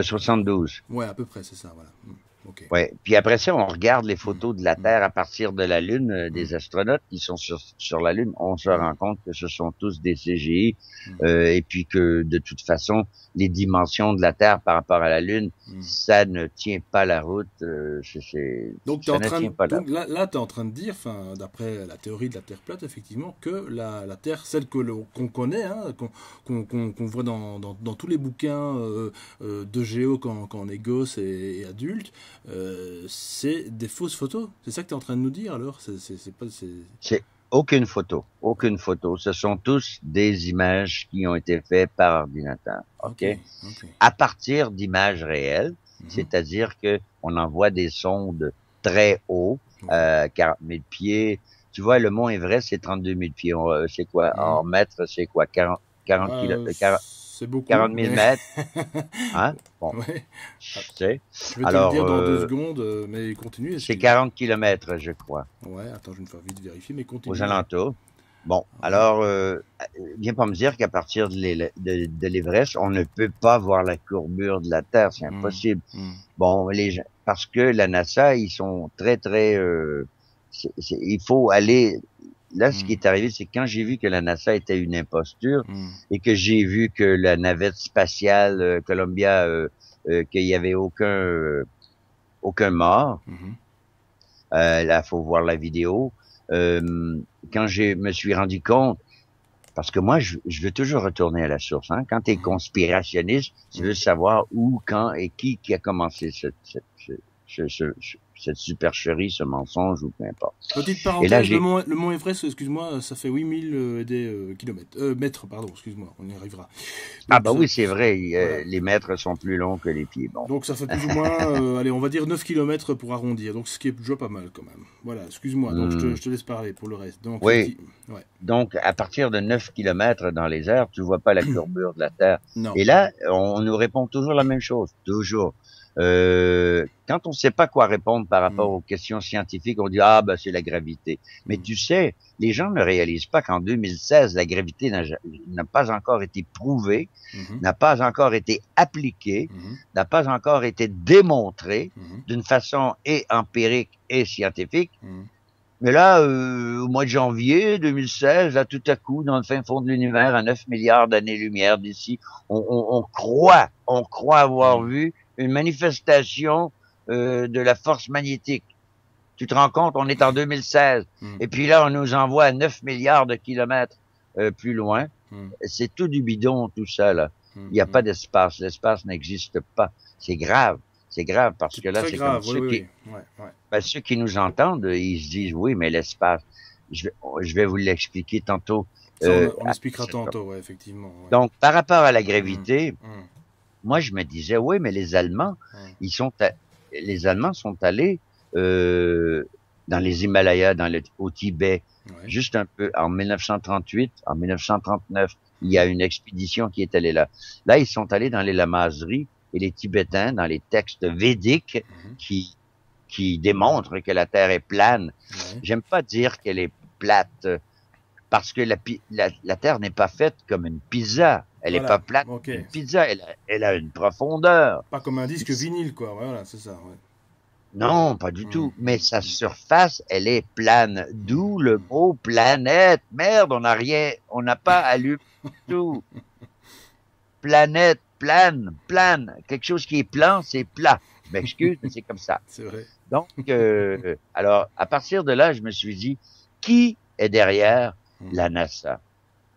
72. Ouais, à peu près, c'est ça, voilà. Okay. Ouais. Puis après ça, on regarde les photos de la Terre à partir de la Lune, des astronautes qui sont sur la Lune. On se rend compte que ce sont tous des CGI, et puis que de toute façon, les dimensions de la Terre par rapport à la Lune, ça ne tient pas la route. Donc là, tu es en train de dire, d'après la théorie de la Terre plate, effectivement, que la Terre, celle qu'on connaît, qu'on voit dans tous les bouquins de géo quand on est gosse et adulte, c'est des fausses photos. C'est ça que tu es en train de nous dire alors? C'est aucune photo. Ce sont tous des images qui ont été faites par ordinateur. OK? À partir d'images réelles, c'est-à-dire que on envoie des sondes très haut, 40 000 pieds. Tu vois, le mont Everest, c'est 32 000 pieds. C'est quoi? En mètres, c'est quoi? 40 C'est beaucoup, 40 000 mais... mètres? Hein? Bon, ouais. tu sais. Je vais te le Alors, dire dans 2 secondes, mais continue. c'est 40 kilomètres, je crois, Ouais, attends, je vais me faire vite vérifier, mais aux continue. alentours. Bon, Ouais. alors, viens pas me dire qu'à partir de l'Everest, on ne peut pas voir la courbure de la Terre, c'est impossible. Bon, parce que la NASA, ils sont très, très... il faut aller... Là, ce qui est arrivé, c'est quand j'ai vu que la NASA était une imposture et que j'ai vu que la navette spatiale Columbia, qu'il y avait aucun mort, là, faut voir la vidéo. Quand je me suis rendu compte, parce que moi, je veux toujours retourner à la source. Hein. Quand tu es conspirationniste, tu veux savoir où, quand et qui a commencé cette supercherie, ce mensonge ou peu importe. Petite Et là, parenthèse, le mont Everest, excuse-moi, ça fait 8000 des kilomètres. Mètres, pardon, excuse-moi, on y arrivera. Ah Donc, bah ça, oui, c'est vrai, voilà. les mètres sont plus longs que les pieds. Bon. Donc ça fait plus ou moins, allez, on va dire 9 kilomètres pour arrondir, donc ce qui est déjà pas mal quand même. Voilà, excuse-moi, donc je te laisse parler pour le reste. Donc, oui, ouais. donc à partir de 9 kilomètres dans les airs, tu vois pas la courbure de la Terre. Non. Et là, on nous répond toujours la même chose, toujours. Quand on sait pas quoi répondre par rapport aux questions scientifiques, on dit ah ben c'est la gravité. Mais tu sais, les gens ne réalisent pas qu'en 2016, la gravité n'a pas encore été prouvée, n'a pas encore été appliquée, n'a pas encore été démontrée d'une façon et empirique et scientifique. Mais là, au mois de janvier 2016, là, tout à coup, dans le fin fond de l'univers, à 9 milliards d'années-lumière d'ici, on croit avoir vu une manifestation de la force magnétique. Tu te rends compte, on est en 2016. Et puis là, on nous envoie à 9 milliards de kilomètres plus loin. C'est tout du bidon, tout ça, là. Il n'y a pas d'espace. L'espace n'existe pas. C'est grave. C'est grave parce que là, c'est comme ceux qui nous entendent, ils se disent oui, mais l'espace. Je vais vous l'expliquer tantôt. Ça, on expliquera tantôt, ouais, effectivement. Ouais. Donc, par rapport à la gravité, moi, je me disais oui, mais les Allemands, les Allemands sont allés dans les Himalayas, au Tibet, juste un peu en 1938, en 1939. Il y a une expédition qui est allée là. Là, ils sont allés dans les lamaseries et les Tibétains, dans les textes védiques, qui démontrent que la Terre est plane. J'aime pas dire qu'elle est plate, parce que la Terre n'est pas faite comme une pizza. Elle est pas plate comme une pizza. Elle a une profondeur. Pas comme un disque vinyle, quoi. Voilà, c'est ça. Ouais. Non, pas du tout. Mais sa surface, elle est plane. D'où le mot planète. Merde, on n'a pas allumé tout. Planète, plane. Quelque chose qui est plan, c'est plat. Je m'excuse, mais c'est comme ça. C'est vrai. Donc, alors, à partir de là, je me suis dit, qui est derrière la NASA?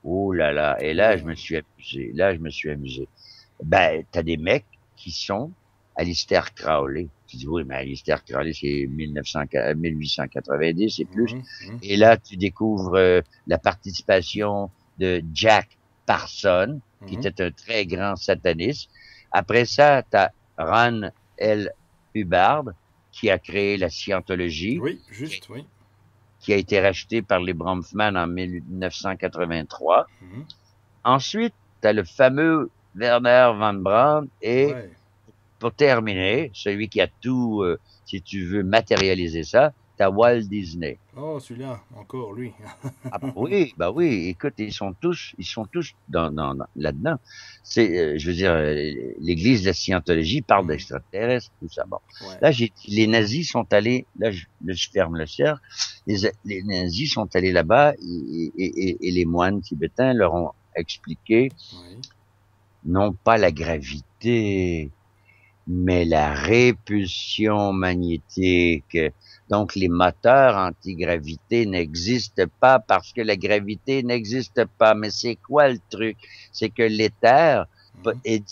Oh là là. Et là, je me suis amusé. Ben, t'as des mecs qui sont Alistair Crowley. Tu dis, oui, mais Alistair Crowley, c'est 1890 et plus. Et là, tu découvres la participation de Jack Parson, qui était un très grand sataniste. Après ça, t'as Ron L. Hubbard, qui a créé la scientologie. Oui, juste, oui. Qui a été racheté par les Bronfman en 1983. Ensuite, tu as le fameux Werner von Braun et, pour terminer, celui qui a tout, si tu veux matérialiser ça, tu as Walt Disney. Oh, celui-là, encore, lui. Ah, bah oui, écoute, ils sont tous là-dedans. C'est, je veux dire, l'église de la scientologie parle d'extraterrestres, tout ça. Bon. Là, les nazis sont allés, là, je ferme le cercle, les nazis sont allés là-bas et les moines tibétains leur ont expliqué, non pas la gravité, mais la répulsion magnétique. Donc, les moteurs antigravité n'existent pas parce que la gravité n'existe pas. Mais c'est quoi le truc? C'est que l'éther est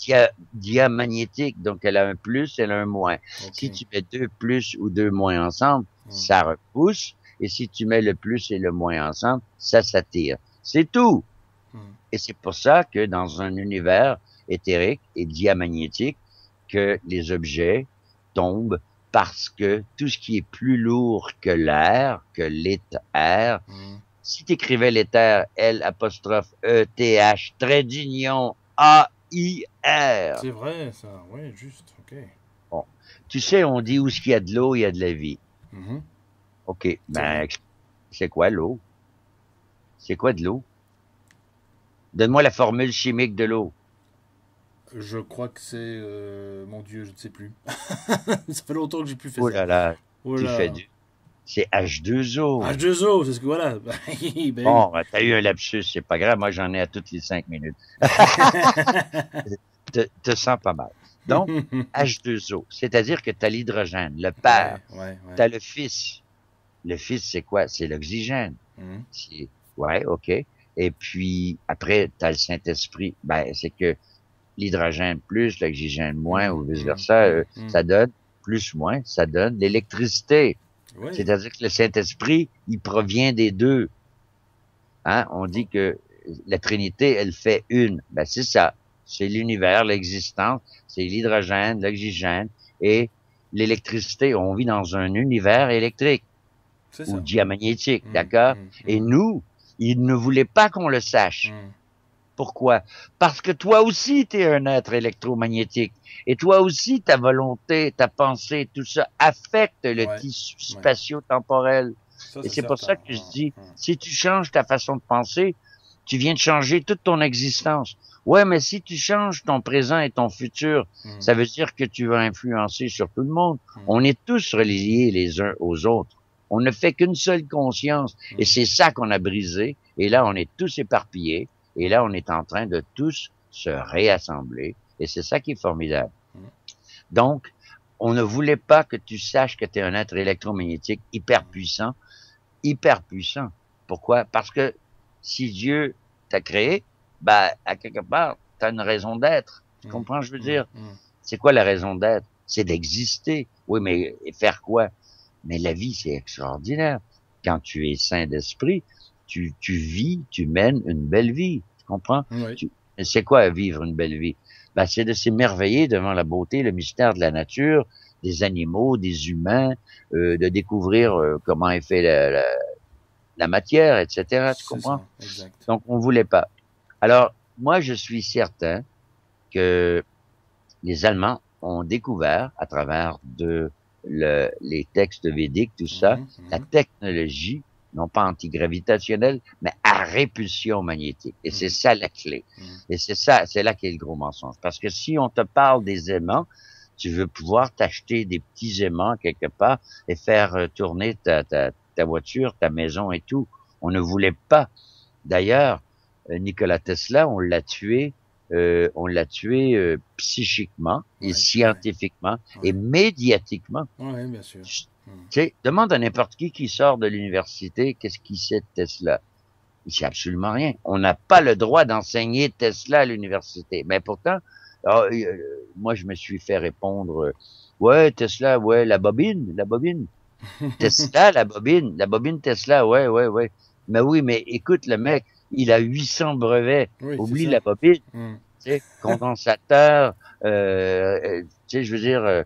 diamagnétique. Donc, elle a un plus, elle a un moins. Si tu mets 2 plus ou 2 moins ensemble, ça repousse. Et si tu mets le plus et le moins ensemble, ça s'attire. C'est tout. Et c'est pour ça que dans un univers éthérique et diamagnétique, que les objets tombent parce que tout ce qui est plus lourd que l'air, que l'éther, si tu écrivais l'éther, L apostrophe E T H trait d'union A I R. C'est vrai, ça. Ouais, juste. Ok. Bon, tu sais, on dit où ce qu'il y a de l'eau, il y a de la vie. Mhm. Ok, ben c'est quoi l'eau? C'est quoi de l'eau? Donne-moi la formule chimique de l'eau. Je crois que c'est. Mon Dieu, je ne sais plus. Ça fait longtemps que j'ai plus fait Oh ça. là là, Oh tu fais là. du. C'est H2O. H2O, c'est ce que voilà. Ben oui. Bon, ben, t'as eu un lapsus, c'est pas grave. Moi, j'en ai à toutes les 5 minutes. Te sens pas mal. Donc, H2O, c'est-à-dire que t'as l'hydrogène, le père, Ouais. t'as le fils. Le fils, c'est quoi? C'est l'oxygène. Mhm. Ouais, OK. Et puis, après, t'as le Saint-Esprit. Ben, c'est que l'hydrogène plus, l'oxygène moins, ou vice-versa, ça donne plus, moins, ça donne l'électricité. Ouais. C'est-à-dire que le Saint-Esprit, il provient des deux. Hein? On dit que la Trinité, elle fait une. Ben, c'est ça. C'est l'univers, l'existence, c'est l'hydrogène, l'oxygène et l'électricité. On vit dans un univers électrique ou diamagnétique, d'accord? Et nous, ils ne voulaient pas qu'on le sache. Pourquoi? Parce que toi aussi, tu es un être électromagnétique. Et toi aussi, ta volonté, ta pensée, tout ça affecte le tissu spatio-temporel. Et c'est pour ça que je dis, si tu changes ta façon de penser, tu viens de changer toute ton existence. Ouais, mais si tu changes ton présent et ton futur, ça veut dire que tu vas influencer sur tout le monde. On est tous reliés les uns aux autres. On ne fait qu'une seule conscience. Et c'est ça qu'on a brisé. Et là, on est tous éparpillés. Et là, on est en train de tous se réassembler. Et c'est ça qui est formidable. Donc, on ne voulait pas que tu saches que tu es un être électromagnétique hyper puissant. Hyper puissant. Pourquoi? Parce que si Dieu t'a créé, ben, à quelque part, tu as une raison d'être. Tu comprends, je veux dire? C'est quoi la raison d'être? C'est d'exister. Oui, mais faire quoi? Mais la vie, c'est extraordinaire. Quand tu es saint d'esprit, tu vis, tu mènes une belle vie. Tu comprends? Oui. C'est quoi vivre une belle vie? Ben, c'est de s'émerveiller devant la beauté, le mystère de la nature, des animaux, des humains, de découvrir comment est fait la matière, etc. Tu comprends? Ça, exact. Donc, on voulait pas. Alors, moi, je suis certain que les Allemands ont découvert, à travers les textes védiques, tout ça, la technologie, non pas antigravitationnelle, mais à répulsion magnétique. Et c'est ça la clé. Et c'est là qu'est le gros mensonge. Parce que si on te parle des aimants, tu veux pouvoir t'acheter des petits aimants quelque part et faire tourner ta voiture, ta maison et tout. On ne voulait pas. D'ailleurs, Nikola Tesla, on l'a tué psychiquement et scientifiquement et médiatiquement. Oui, bien sûr. Tu sais, demande à n'importe qui sort de l'université, qu'est-ce qu'il sait de Tesla? Il sait absolument rien. On n'a pas le droit d'enseigner Tesla à l'université. Mais pourtant, moi, je me suis fait répondre, ouais, Tesla, ouais, la bobine. Tesla, la bobine Tesla, ouais. Mais oui, mais écoute, le mec, il a 800 brevets. Oui, oublie la bobine. Tu sais, condensateur, tu sais, je veux dire,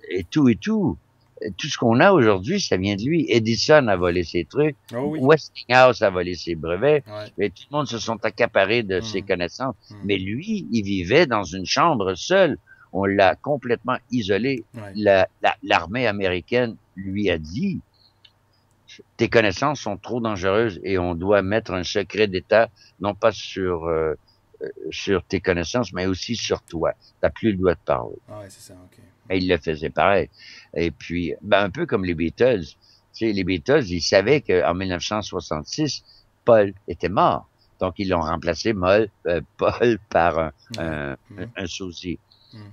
et tout. Tout ce qu'on a aujourd'hui, ça vient de lui. Edison a volé ses trucs. Oh, oui. Westinghouse a volé ses brevets. Ouais. Et tout le monde se sont accaparés de ses connaissances. Mais lui, il vivait dans une chambre seule. On l'a complètement isolé. Ouais. L'armée américaine lui a dit, tes connaissances sont trop dangereuses et on doit mettre un secret d'État, non pas sur tes connaissances, mais aussi sur toi. T'as plus le droit de parler. Ah ouais, c'est ça, ok. Et il le faisait pareil. Et puis, ben, un peu comme les Beatles. Tu sais, les Beatles, ils savaient qu'en 1966, Paul était mort. Donc, ils l'ont remplacé Paul par un sosie.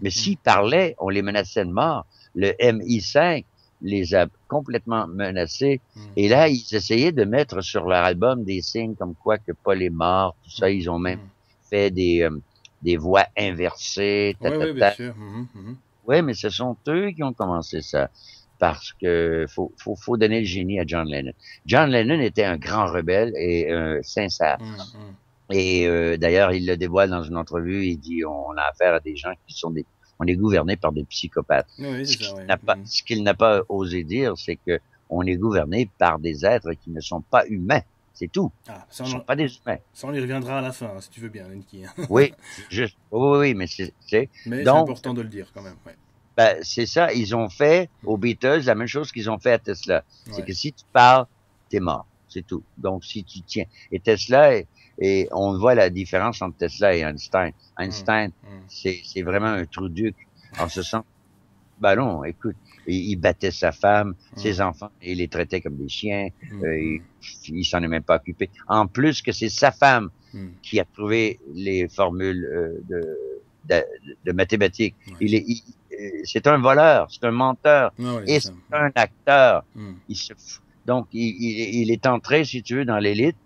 Mais s'ils parlaient, on les menaçait de mort. Le MI5 les a complètement menacés. Et là, ils essayaient de mettre sur leur album des signes comme quoi que Paul est mort. Tout ça, ils ont même fait des voix inversées. Oui, bien sûr. Oui, mais ce sont eux qui ont commencé ça. Parce que faut donner le génie à John Lennon. John Lennon était un grand rebelle et sincère. Et d'ailleurs, il le dévoile dans une entrevue. Il dit, on a affaire à des gens qui sont on est gouverné par des psychopathes. Oui, c'est ça, ouais. Ce qu'il n'a pas osé dire, c'est que on est gouverné par des êtres qui ne sont pas humains. C'est tout. Ah, Ils ne sont pas des humains. Ça, on y reviendra à la fin, si tu veux bien, Enki. Oui, oui, mais Mais c'est donc, important de le dire quand même, ouais. ben, c'est ça. Ils ont fait aux Beatles la même chose qu'ils ont fait à Tesla. C'est Ouais. que si tu parles, t'es mort. C'est tout. Donc, si tu tiens. Et Tesla, et on voit la différence entre Tesla et Einstein. Einstein, c'est vraiment un trou-duc en ce sens. Ben non, écoute, il battait sa femme, ses enfants, et il les traitait comme des chiens. Il s'en est même pas occupé. En plus que c'est sa femme qui a trouvé les formules de mathématiques. Ouais. C'est un voleur, c'est un menteur, Ah ouais, et c'est c'est ça. un acteur. Mm. Donc, il est entré, si tu veux, dans l'élite,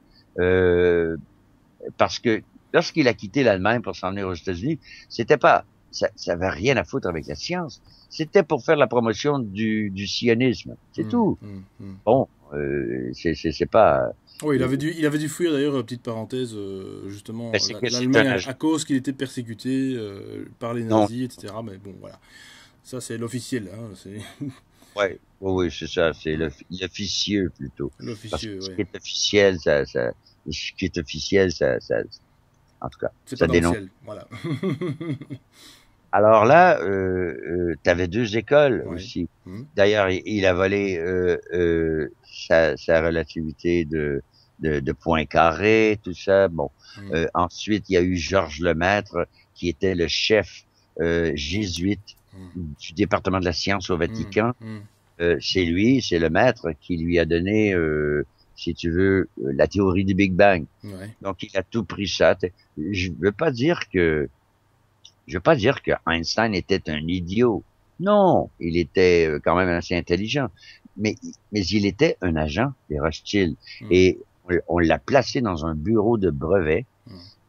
parce que lorsqu'il a quitté l'Allemagne pour s'en venir aux États-Unis, c'était pas, ça avait rien à foutre avec la science. C'était pour faire la promotion du sionisme. C'est tout. Bon, c'est pas. Oui, il avait dû fuir d'ailleurs, petite parenthèse, justement, Ben, c'est que c'est un l'Allemagne agent. à cause qu'il était persécuté par les Non, nazis, etc. Mais bon, voilà. Ça, c'est l'officiel, hein, c'est ouais, oui, c'est ça, c'est l'officieux plutôt. Parce que l'officieux, ce ouais. qui est officiel, ce qui est officiel, en tout cas, C'est pas ça dans le dénonce. ciel, voilà. Alors là, t'avais deux écoles Ouais. aussi. D'ailleurs, il a volé sa relativité de Poincaré, tout ça. Bon, ensuite il y a eu Georges Lemaître, qui était le chef jésuite du département de la science au Vatican. C'est lui, c'est le maître qui lui a donné, si tu veux, la théorie du Big Bang. Ouais. Donc il a tout pris ça. Je veux pas dire que Einstein était un idiot. Non, il était quand même assez intelligent. Mais il était un agent des Rothschild. Et on l'a placé dans un bureau de brevet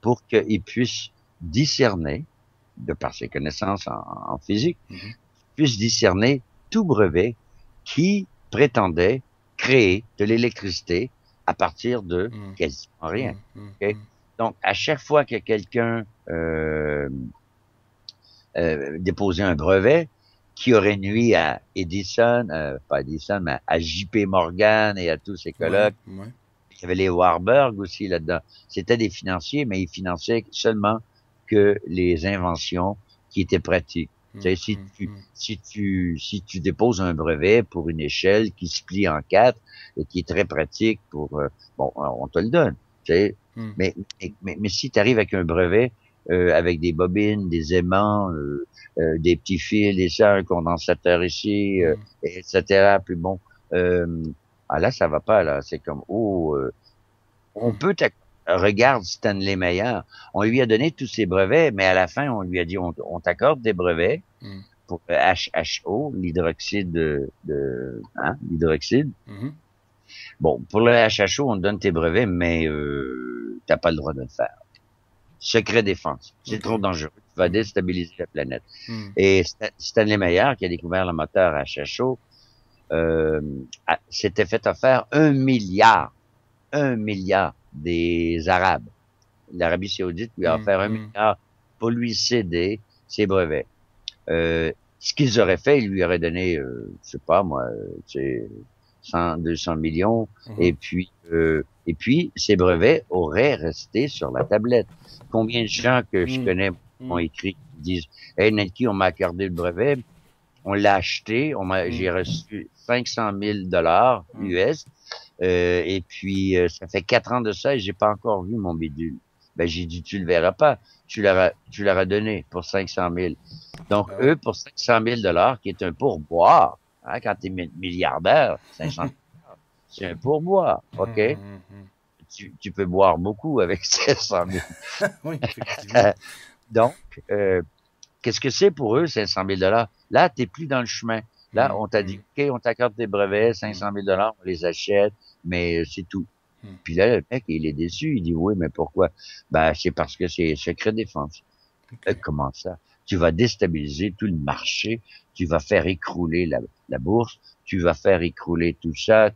pour qu'il puisse discerner, de par ses connaissances en physique, puisse discerner tout brevet qui prétendait créer de l'électricité à partir de quasiment rien. Okay? Donc, à chaque fois que quelqu'un déposait un brevet qui aurait nuit à Edison, pas Edison, mais à J.P. Morgan et à tous ses collègues, il y avait les Warburg aussi là-dedans. C'était des financiers, mais ils finançaient seulement que les inventions qui étaient pratiques. Tu sais, si tu déposes un brevet pour une échelle qui se plie en quatre et qui est très pratique pour, bon, on te le donne. Tu sais, mais si tu arrives avec un brevet avec des bobines, des aimants, des petits fils, des ça, un condensateur ici, etc. Puis bon, ah là ça va pas là. C'est comme on peut regarde Stanley Meyer, on lui a donné tous ses brevets, mais à la fin, on lui a dit, on t'accorde des brevets pour le HHO, l'hydroxyde l'hydroxyde. Bon, pour le HHO, on te donne tes brevets, mais t'as pas le droit de le faire. Secret défense. C'est trop dangereux. Tu vas déstabiliser la planète. Et Stanley Meyer, qui a découvert le moteur HHO, s'était fait offrir 1 milliard des Arabes. L'Arabie Saoudite lui a offert 1 milliard pour lui céder ses brevets. Ce qu'ils auraient fait, ils lui auraient donné, je sais pas moi, 100, 200 millions, et puis ces brevets auraient resté sur la tablette. Combien de gens que je connais ont écrit, qui disent, hey, Nike, on m'a accordé le brevet, on l'a acheté, j'ai reçu 500 000 $ US, et puis ça fait 4 ans de ça et j'ai pas encore vu mon bidule. Ben j'ai dit, tu le verras pas, tu leur as donné pour 500 000. Donc eux, pour 500 000 $, qui est un pourboire, hein, quand t'es milliardaire, 500 000 $, c'est un pourboire, ok? Tu peux boire beaucoup avec 500 000. Oui, effectivement. Donc, qu'est-ce que c'est pour eux, 500 000 $? Là, t'es plus dans le chemin. Là, on t'a dit, OK, on t'accorde des brevets, 500 000 $, on les achète, mais c'est tout. Puis là, le mec, il est déçu. Il dit, oui, mais pourquoi? Ben, c'est parce que c'est secret défense. Comment ça? Tu vas déstabiliser tout le marché, tu vas faire écrouler la bourse, tu vas faire écrouler tout ça,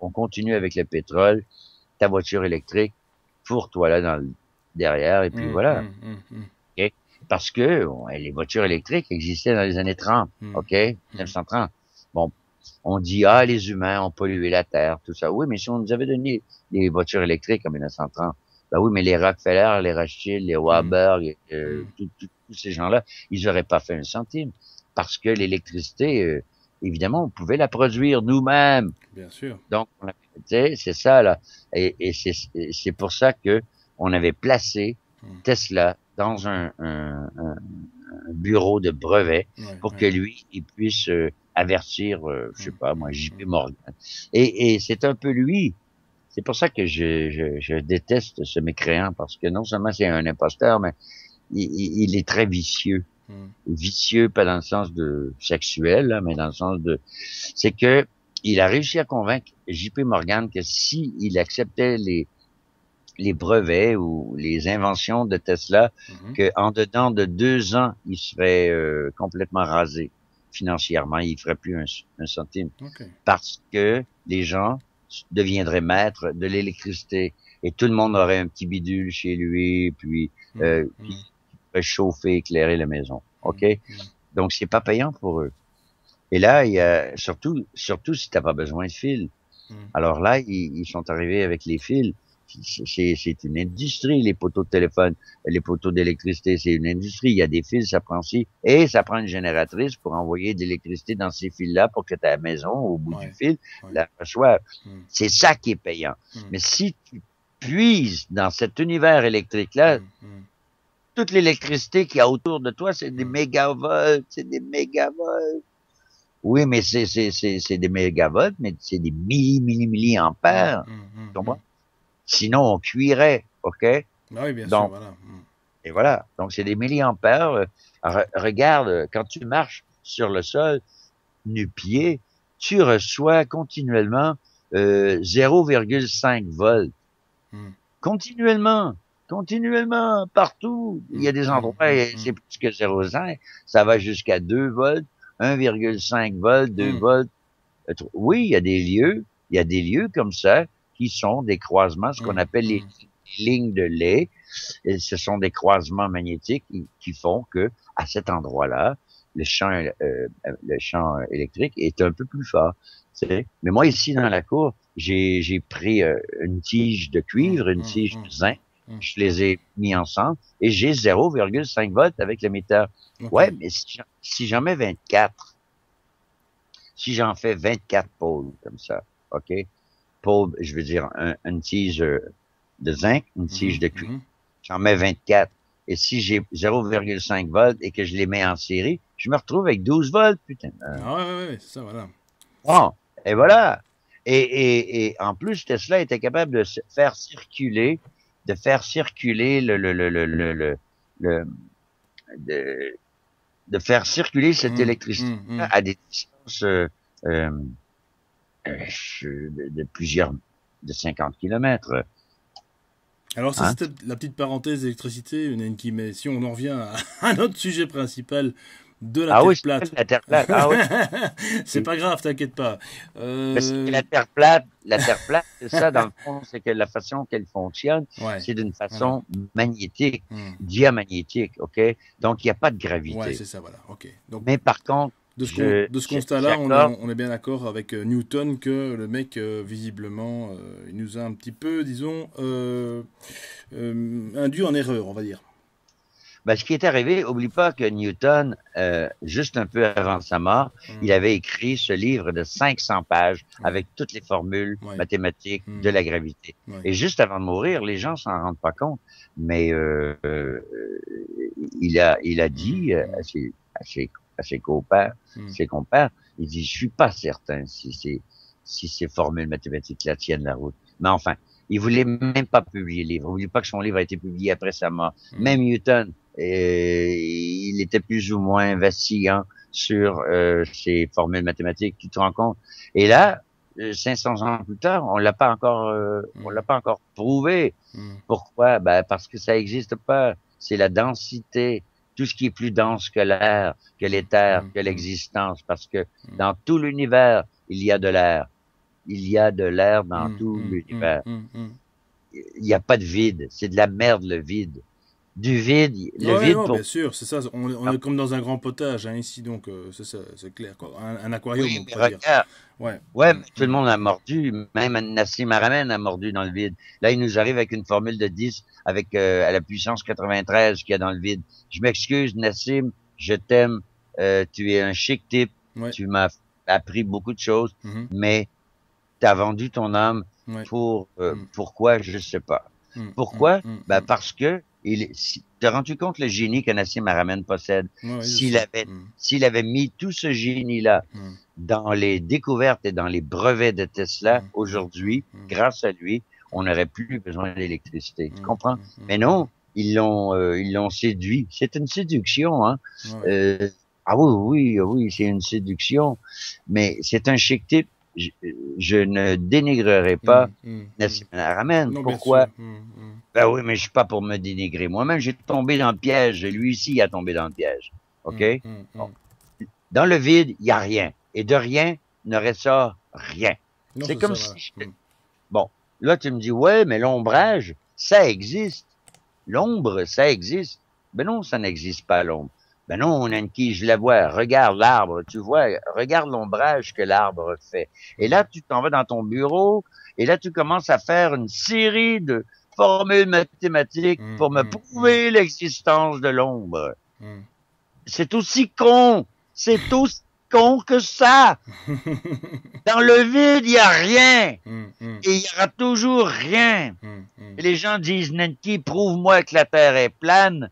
on continue avec le pétrole, ta voiture électrique, fourre-toi là derrière, et puis voilà. Okay? parce que les voitures électriques existaient dans les années 30, OK? 1930. Bon, on dit, les humains ont pollué la Terre, tout ça. Oui, mais si on nous avait donné des voitures électriques en 1930, ben oui, mais les Rockefeller, les Rothschild, les Warburg, tous ces gens-là, ils auraient pas fait un centime. Parce que l'électricité, évidemment, on pouvait la produire nous-mêmes. Bien sûr. Donc, c'est ça, là. Et c'est pour ça que on avait placé Tesla dans un bureau de brevet pour que lui, il puisse avertir, je sais pas, moi, JP Morgan. Et c'est un peu lui. C'est pour ça que je déteste ce mécréant, parce que non seulement c'est un imposteur, mais il est très vicieux. Vicieux, pas dans le sens de sexuel, là, mais dans le sens de... C'est que il a réussi à convaincre JP Morgan que si il acceptait les brevets ou les inventions de Tesla, que en dedans de 2 ans, il serait complètement rasé financièrement, il ferait plus un centime. Parce que les gens deviendraient maîtres de l'électricité et tout le monde aurait un petit bidule chez lui, puis chauffer, éclairer la maison. OK? Donc, c'est pas payant pour eux. Et là, il y a, surtout si t'as pas besoin de fils. Alors là, ils sont arrivés avec les fils. C'est une industrie, les poteaux de téléphone, les poteaux d'électricité, c'est une industrie. Il y a des fils, ça prend aussi. Et ça prend une génératrice pour envoyer de l'électricité dans ces fils-là pour que ta maison, au bout du fil, la reçoive. C'est ça qui est payant. Mais si tu puises dans cet univers électrique-là, toute l'électricité qu'il y a autour de toi, c'est des mégavolts, c'est des mégavolts. Oui, mais c'est des mégavolts, mais c'est des milliampères. Tu comprends? Sinon, on cuirait, OK? Oui, bien donc, sûr, voilà. Et voilà. Donc, c'est des milliampères. Regarde, quand tu marches sur le sol, nu-pied, tu reçois continuellement 0,5 volts. Continuellement, partout. Il y a des endroits, c'est plus que 0,5. Ça va jusqu'à 2 volts, 1,5 volts, 2 volts. Oui, il y a des lieux comme ça qui sont des croisements, ce qu'on appelle les lignes de lait. Et ce sont des croisements magnétiques qui font que, à cet endroit-là, le champ électrique est un peu plus fort. Mais moi, ici, dans la cour, j'ai pris une tige de cuivre, une tige de zinc, je les ai mis ensemble, et j'ai 0,5 volts avec l'émetteur. Ouais, mais si j'en mets 24, si j'en fais 24 pôles, comme ça, OK? Pôle, je veux dire, une tige de zinc, une tige de cuivre. J'en mets 24. Et si j'ai 0,5 volts et que je les mets en série, je me retrouve avec 12 volts, putain. Ouais, c'est ça, voilà. Bon, et voilà. Et en plus, Tesla était capable de faire circuler de faire circuler cette électricité à des distances de 50 kilomètres. Alors ça, c'était la petite parenthèse d'électricité, mais si on en revient à un autre sujet principal de la Terre plate. La Terre plate. Ah oui. C'est pas grave, t'inquiète pas. La Terre plate, c'est ça, dans le fond, c'est que la façon qu'elle fonctionne, c'est d'une façon magnétique, diamagnétique, OK? Donc, il n'y a pas de gravité. Ouais, c'est ça, voilà, OK. Donc, mais par contre, de ce constat-là, on est bien d'accord avec Newton que le mec, visiblement, il nous a un petit peu, disons, induit en erreur, on va dire. Ben, ce qui est arrivé, oublie pas que Newton, juste un peu avant sa mort, il avait écrit ce livre de 500 pages avec toutes les formules mathématiques de la gravité. Et juste avant de mourir, les gens s'en rendent pas compte, mais il a dit à ses compères, il dit, je suis pas certain si ces formules mathématiques-là tiennent la route. Mais enfin, il voulait même pas publier le livre. N'oubliez pas que son livre a été publié après sa mort. Même Newton, il était plus ou moins vacillant sur ces formules mathématiques, tu te rends compte. Et là, 500 ans plus tard, on l'a pas encore prouvé. Pourquoi? Ben, parce que ça existe pas. C'est la densité. Tout ce qui est plus dense que l'air, que l'éther, que l'existence. Parce que dans tout l'univers, il y a de l'air. Il y a de l'air dans tout l'univers. Il n'y a pas de vide. C'est de la merde, le vide. du vide. Le Ouais, vide non, pour... bien sûr, c'est ça. On est comme dans un grand potage hein, ici, donc c'est ça, c'est clair. Quoi. Un aquarium, Oui, on mais pourrait dire. regarde. Ouais. Ouais, mais tout le monde a mordu. Même Nassim Haramein a mordu dans le vide. Là, il nous arrive avec une formule de 10 avec à la puissance 93 qu'il y a dans le vide. Je m'excuse, Nassim, je t'aime. Tu es un chic type. Ouais. Tu m'as appris beaucoup de choses, Mhm. mais t'as vendu ton âme Ouais. pour Mm, pourquoi, je sais pas. mm, mm, Pourquoi? mm, Ben mm. parce que t'as rendu compte le génie que Nassim Haramein possède? Ouais, ouais, je S'il sais. avait, Mm, s'il avait mis tout ce génie-là mm, dans les découvertes et dans les brevets de Tesla, mm, mm, aujourd'hui, mm, grâce à lui, on n'aurait plus besoin d'électricité. Tu mm, comprends? mm, Mais mm, non, ils l'ont séduit. C'est une séduction, hein. mm. Ouais, ouais. Euh, ah oui, oui, oui, c'est une séduction. Mais c'est un chic type. Je, je ne dénigrerai pas Mm, mm, mm. Nassim Haramein. Non, bien Pourquoi? sûr. Mm, mm, Ben oui, mais je suis pas pour me dénigrer. Moi-même, j'ai tombé dans le piège. Lui aussi, il a tombé dans le piège. OK? mm, mm, Bon. mm. Dans le vide, il y a rien. Et de rien ne ressort rien. Non, C'est c'est comme ça, voilà. si Mm, bon, là, tu me dis, ouais, mais l'ombrage, ça existe. L'ombre, ça existe. Ben non, ça n'existe pas, l'ombre. Ben non, Nanki, je la vois. Regarde l'arbre, tu vois. Regarde l'ombrage que l'arbre fait. Et mm, là, tu t'en vas dans ton bureau, et là, tu commences à faire une série de formules mathématiques mm, pour me mm, mm, prouver l'existence de l'ombre. mm. C'est aussi con. C'est aussi con que ça. Dans le vide, il n'y a rien. Mm, mm, Et il y aura toujours rien. mm, mm, Et les gens disent, Nanki, prouve-moi que la Terre est plane.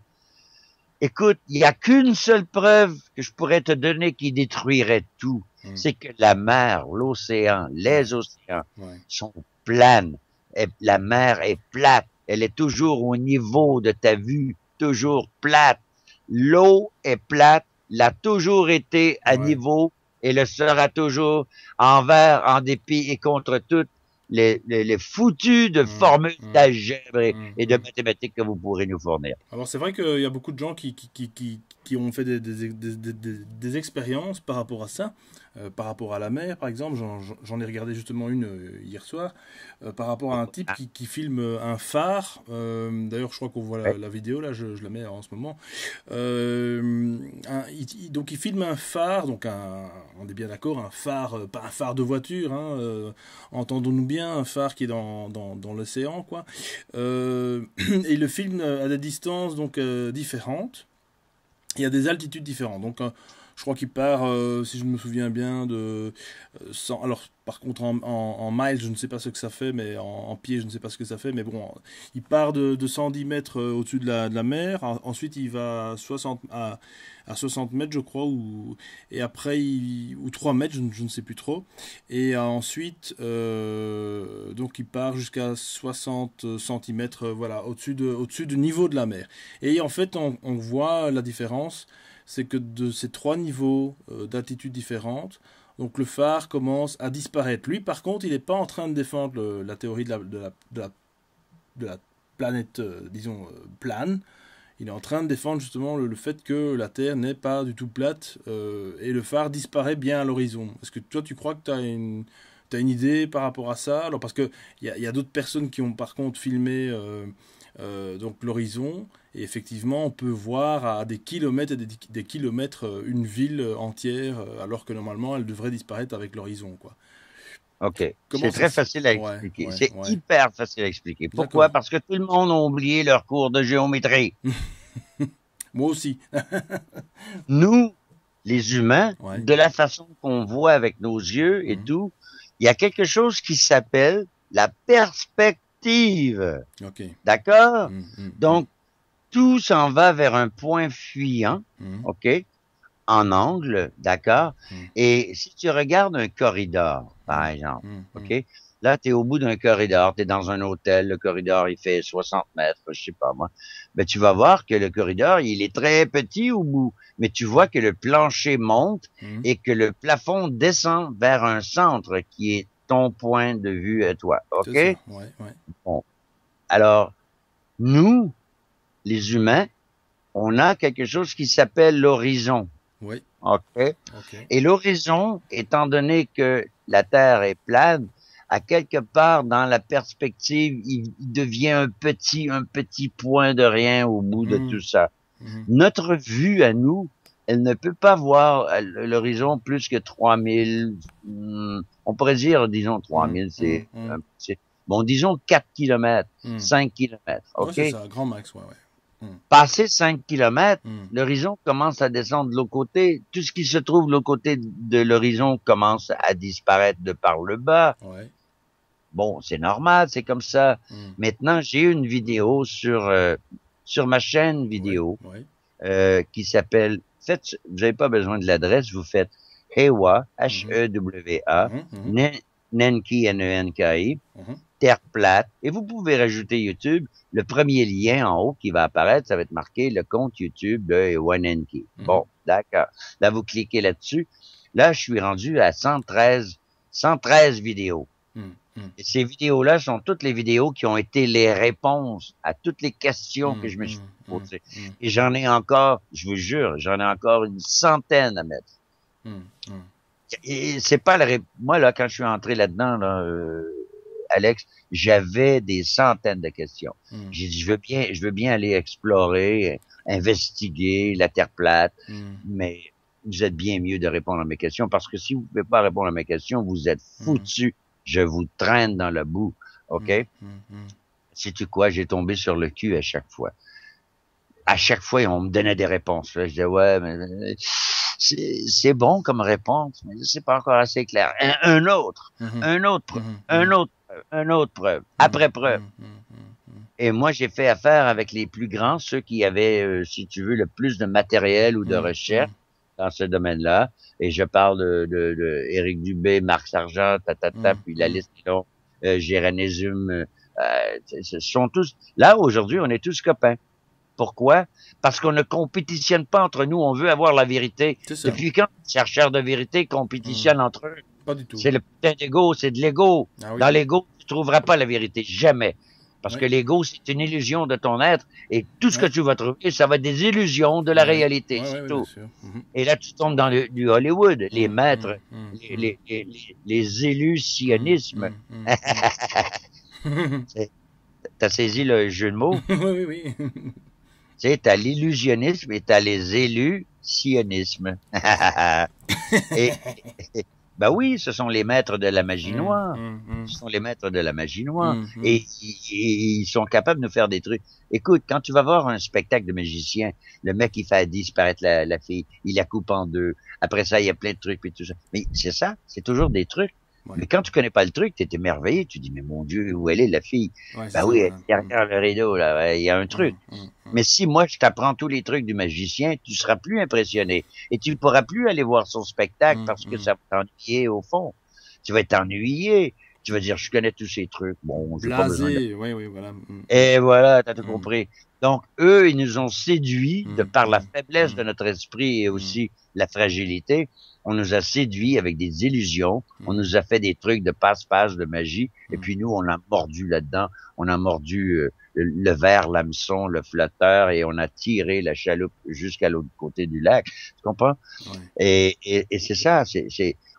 Écoute, il n'y a qu'une seule preuve que je pourrais te donner qui détruirait tout. mm. C'est que la mer, l'océan, Ouais, les océans ouais. sont planes. Et la mer est plate. Elle est toujours au niveau de ta vue, toujours plate. L'eau est plate, l'a toujours été à Ouais. niveau et le sera toujours envers, en dépit et contre toutes les foutus de Mm, formules mm, d'algèbre mm, et de mm. mathématiques que vous pourrez nous fournir. Alors c'est vrai qu'il y a beaucoup de gens qui ont fait des expériences par rapport à ça, par rapport à la mer par exemple. J'en ai regardé justement une hier soir, par rapport à un type qui filme un phare. D'ailleurs je crois qu'on voit Ouais. la vidéo là, je la mets en ce moment. Donc il filme un phare, donc on est bien d'accord, un phare, pas un phare de voiture, hein, entendons-nous bien, un phare qui est dans l'océan quoi. Et le film a des distances donc différentes. Il y a des altitudes différentes. Donc je crois qu'il part, si je me souviens bien, de 100. Alors par contre en miles, je ne sais pas ce que ça fait, mais en pieds, je ne sais pas ce que ça fait. Mais bon, il part de 110 mètres au-dessus de la mer. Ensuite, il va à 60 mètres, je crois, et après, ou 3 mètres, je ne sais plus trop. Et ensuite, donc il part jusqu'à 60 centimètres, voilà, au-dessus du niveau de la mer. Et en fait, on voit la différence, c'est que de ces trois niveaux d'altitude différentes, donc le phare commence à disparaître. Lui, par contre, il n'est pas en train de défendre la théorie de la planète, disons, plane. Il est en train de défendre justement le fait que la Terre n'est pas du tout plate et le phare disparaît bien à l'horizon. Est-ce que toi, tu crois que tu as t'as une idée par rapport à ça? Alors, parce qu'il y a d'autres personnes qui ont par contre filmé donc l'horizon, et effectivement, on peut voir à des kilomètres et des kilomètres une ville entière, alors que normalement, elle devrait disparaître avec l'horizon, quoi. OK. Comment C'est ça très se... facile à Ouais, expliquer. ouais, C'est ouais. hyper facile à expliquer. Pourquoi? D'accord. Parce que tout le monde a oublié leur cours de géométrie. Moi aussi. Nous, les humains, Ouais. de la façon qu'on voit avec nos yeux et Mhm. tout, il y a quelque chose qui s'appelle la perspective. Ok. D'accord? Mhm, mhm, mhm, Donc, tout s'en va vers un point fuyant, mhm, OK? En angle, d'accord? mhm, Et si tu regardes un corridor, par mhm, exemple, mhm, OK? mhm. Là, tu es au bout d'un corridor, tu es dans un hôtel, le corridor, il fait 60 mètres, je sais pas moi. Ben, tu vas voir que le corridor, il est très petit au bout, mais tu vois que le plancher monte Mhm. et que le plafond descend vers un centre qui est ton point de vue à toi, C'est OK? ça. Ouais, ouais. Bon. Alors, nous, les humains, on a quelque chose qui s'appelle l'horizon. Ouais. OK? Ok. Et l'horizon, étant donné que la Terre est plane, à quelque part dans la perspective, il devient un petit point de rien au bout de tout ça. Notre vue à nous, elle ne peut pas voir à l'horizon plus que 3000, on pourrait dire, disons 3000, bon, disons 4 kilomètres, 5 kilomètres, ok? Ouais, c'est ça, grand max, ouais. Passé 5 kilomètres, l'horizon commence à descendre de l'autre côté. Tout ce qui se trouve de l'autre côté de l'horizon commence à disparaître de par le bas. Ouais. Bon, c'est normal, c'est comme ça. Maintenant, j'ai une vidéo sur ma chaîne vidéo qui s'appelle, faites, vous n'avez pas besoin de l'adresse, vous faites Hewa, H-E-W-A, Nenki, N-E-N-K-I, Terre plate, et vous pouvez rajouter YouTube. Le premier lien en haut qui va apparaître, ça va être marqué le compte YouTube de Hewa Nenki. Bon, d'accord. Là, vous cliquez là-dessus. Là, je suis rendu à 113 vidéos. Et ces vidéos-là sont toutes les vidéos qui ont été les réponses à toutes les questions que je me suis posées. Et j'en ai encore, je vous jure, j'en ai encore une centaine à mettre. Et c'est pas moi, là, quand je suis entré là-dedans, là, Alex, j'avais des centaines de questions. J'ai dit, je veux bien aller explorer, investiguer la Terre plate, mais vous êtes bien mieux de répondre à mes questions, parce que si vous ne pouvez pas répondre à mes questions, vous êtes foutus. Je vous traîne dans la boue, OK? Sais-tu quoi? J'ai tombé sur le cul à chaque fois. À chaque fois, on me donnait des réponses. Je disais, ouais, mais c'est bon comme réponse, mais c'est pas encore assez clair. Un autre preuve, après preuve. Et moi, j'ai fait affaire avec les plus grands, ceux qui avaient, si tu veux, le plus de matériel ou de recherche dans ce domaine-là. Et je parle de Éric Dubé, Marc Sargent, puis la liste est longue, Géranésium, ce sont tous, là, aujourd'hui, on est tous copains. Pourquoi? Parce qu'on ne compétitionne pas entre nous, on veut avoir la vérité. Depuis quand les chercheurs de vérité compétitionnent entre eux? Pas du tout. C'est le putain d'ego, c'est de l'ego. Ah oui. Dans l'ego, tu trouveras pas la vérité, jamais. Parce que l'ego, c'est une illusion de ton être, et tout ce que tu vas trouver, ça va être des illusions de la réalité, c'est tout. Et là, tu tombes dans du Hollywood, les maîtres, les élus sionisme. T'as saisi le jeu de mots? Oui. Tu sais, t'as l'illusionnisme et t'as les élus sionisme. Ben oui, ce sont les maîtres de la magie noire. Ce sont les maîtres de la magie noire. Et ils sont capables de nous faire des trucs. Écoute, quand tu vas voir un spectacle de magicien, le mec, il fait disparaître la fille, il la coupe en deux. Après ça, il y a plein de trucs et tout ça. Mais c'est ça, c'est toujours des trucs. Mais quand tu connais pas le truc, t'es émerveillé, tu dis, mais mon Dieu, où elle est, la fille? Ben oui, elle est derrière le rideau, là, il y a un truc. Mais si moi, je t'apprends tous les trucs du magicien, tu seras plus impressionné. Et tu ne pourras plus aller voir son spectacle parce que ça va t'ennuyer au fond. Tu vas t'ennuyer. Tu vas dire, je connais tous ces trucs. Bon, j'ai pas besoin de... Oui, voilà. Et voilà, t'as tout compris. Donc, eux, ils nous ont séduits de par la faiblesse de notre esprit et aussi la fragilité. On nous a séduits avec des illusions. On nous a fait des trucs de passe-passe, de magie. Et puis nous, on a mordu là-dedans. On a mordu le verre, l'hameçon, le flotteur, et on a tiré la chaloupe jusqu'à l'autre côté du lac. Tu comprends? Et c'est ça.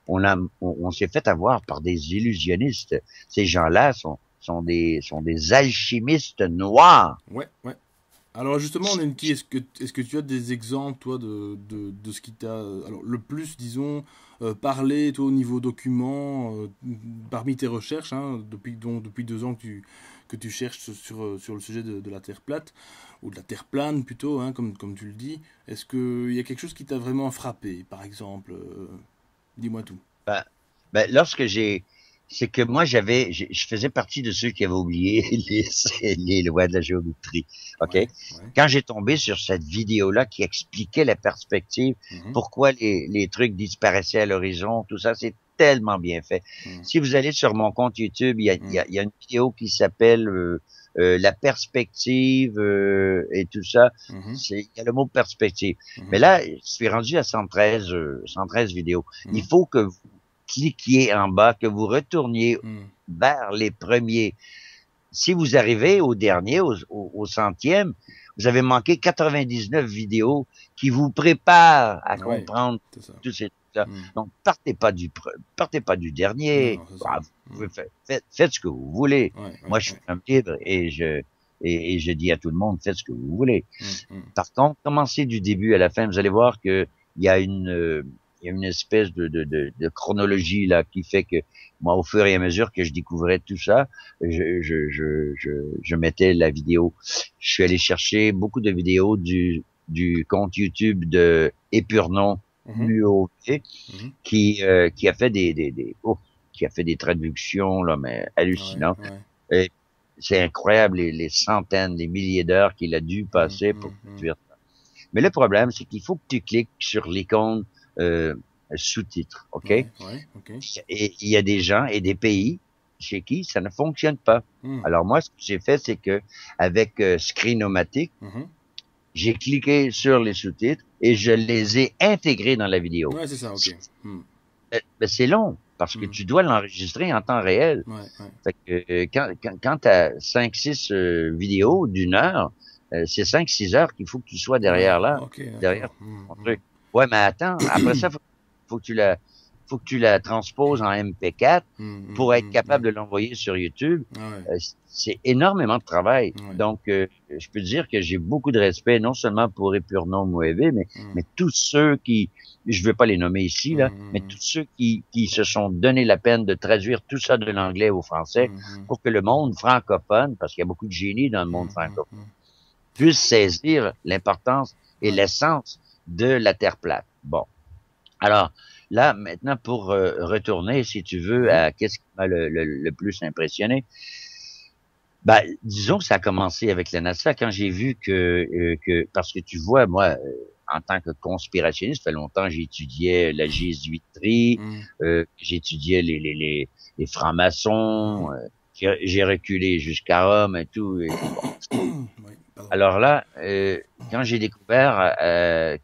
On s'est fait avoir par des illusionnistes. Ces gens-là sont des alchimistes noirs. Ouais. Alors justement, Nenki, est-ce que tu as des exemples, toi, de ce qui t'a, alors le plus, disons, parlé, toi, au niveau document, parmi tes recherches, hein, depuis 2 ans que tu cherches sur le sujet de la Terre plate, ou de la Terre plane plutôt, hein, comme tu le dis. Est-ce qu'il y a quelque chose qui t'a vraiment frappé, par exemple? Dis-moi tout. C'est que moi, je faisais partie de ceux qui avaient oublié les lois de la géométrie. OK? Quand j'ai tombé sur cette vidéo-là qui expliquait la perspective, pourquoi les trucs disparaissaient à l'horizon, tout ça, c'est tellement bien fait. Si vous allez sur mon compte YouTube, il y a une vidéo qui s'appelle la perspective et tout ça. Il y a le mot perspective. Mais là, je suis rendu à 113 vidéos. Il faut que vous cliquiez en bas, que vous retourniez vers les premiers. Si vous arrivez au dernier, au 100e, vous avez manqué 99 vidéos qui vous préparent à comprendre tout ça. là. Mm. Donc, partez pas du dernier. Non, c'est ça. Bah, vous Mm. pouvez faites ce que vous voulez. Ouais, Moi, ouais, je suis ouais. un homme libre et je dis à tout le monde, faites ce que vous voulez. Mm, mm. Par contre, commencez du début à la fin. Vous allez voir que il y a il y a une espèce de chronologie là qui fait que moi, au fur et à mesure que je découvrais tout ça, je mettais la vidéo. Je suis allé chercher beaucoup de vidéos du compte YouTube de Épurnon Mhm, UOV mhm. qui a fait qui a fait des traductions là, mais Ouais, hallucinantes. ouais. Et c'est incroyable les centaines, les milliers d'heures qu'il a dû Mm, passer pour mm, mm. traduire. Mais le problème, c'est qu'il faut que tu cliques sur l'icône euh, sous-titres, OK? Ouais, ouais, ok. Et il y a des gens et des pays chez qui ça ne fonctionne pas. Mm, Alors moi, ce que j'ai fait, c'est que avec Screenomatic, mhm. j'ai cliqué sur les sous-titres et je les ai intégrés dans la vidéo. Ouais, c'est ça, ok. Mm, Ben, c'est long parce que mm. tu dois l'enregistrer en temps réel. Ouais, ouais. Fait que quand tu as 5-6 vidéos d'une heure, c'est 5-6 heures qu'il faut que tu sois Ouais, derrière là, ok, derrière d'accord. Mm, ton mm. truc. Ouais, mais attends, après ça, faut que tu la faut que tu la transposes en MP4 Mm, mm, pour être mm, capable mm. de l'envoyer sur YouTube. Ah ouais, C'est énormément de travail. ouais. Donc, je peux dire que j'ai beaucoup de respect, non seulement pour Epurnon Mouévé, Mm, mais tous ceux qui, je veux pas les nommer ici, mm, là, mais mm, tous ceux qui se sont donné la peine de traduire tout ça de l'anglais au français mm, pour que le monde francophone, parce qu'il y a beaucoup de génies dans le monde mm, mm, francophone, mm. puisse saisir l'importance et Ouais. l'essence de la Terre plate. Bon. Alors, là, maintenant, pour retourner, si tu veux, Mhm, à qu'est-ce qui m'a le plus impressionné, ben, disons que ça a commencé avec la NASA quand j'ai vu parce que tu vois, moi, en tant que conspirationniste, ça fait longtemps que j'étudiais la jésuiterie, mm, j'étudiais les francs-maçons, mhm. j'ai reculé jusqu'à Rome et tout. Et bon. Oui, pardon. Alors là, quand j'ai découvert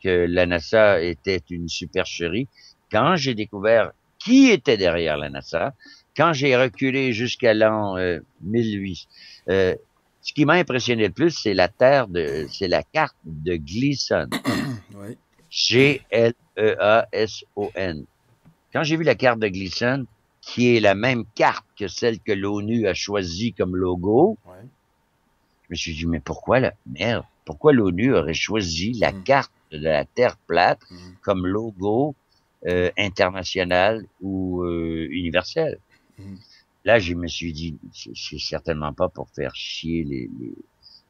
que la NASA était une supercherie, quand j'ai découvert qui était derrière la NASA, quand j'ai reculé jusqu'à l'an 1800, ce qui m'a impressionné le plus, c'est la carte de Gleason, Ouais. Gleason. Quand j'ai vu la carte de Gleason, qui est la même carte que celle que l'ONU a choisie comme logo, Ouais. je me suis dit, mais pourquoi la merde? Pourquoi l'ONU aurait choisi la Mm, carte de la Terre plate mm, comme logo ouais. international ou universel? Mm, Là, je me suis dit, c'est certainement pas pour faire chier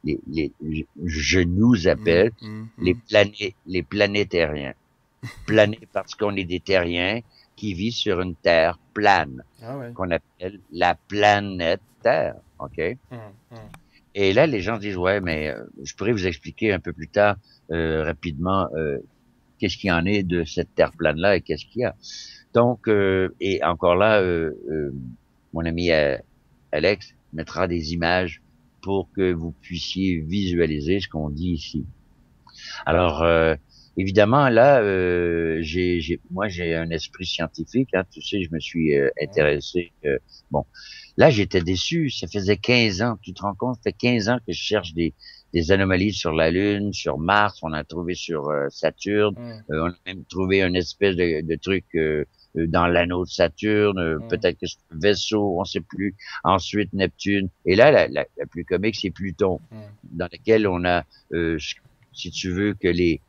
je nous mm, appelle mm, mm. les planétariens. Planés parce qu'on est des terriens qui vivent sur une Terre plane, Ah ouais. qu'on appelle la planète Terre, OK? Mm, mm. Et là, les gens disent, ouais, mais je pourrais vous expliquer un peu plus tard, rapidement, qu'est-ce qu'il y en est de cette terre plane-là et qu'est-ce qu'il y a. Donc, et encore là, mon ami Alex mettra des images pour que vous puissiez visualiser ce qu'on dit ici. Alors, évidemment, là, moi, j'ai un esprit scientifique. Hein, tu sais, je me suis Ouais. intéressé. Bon, là, j'étais déçu. Ça faisait 15 ans. Tu te rends compte? Ça fait 15 ans que je cherche des anomalies sur la Lune, sur Mars. On a trouvé sur Saturne. Mm, On a même trouvé une espèce de truc dans l'anneau de Saturne. mm, Peut-être que c'est un vaisseau, on sait plus. Ensuite, Neptune. Et là, la plus comique, c'est Pluton, mm, dans laquelle on a si tu veux, que les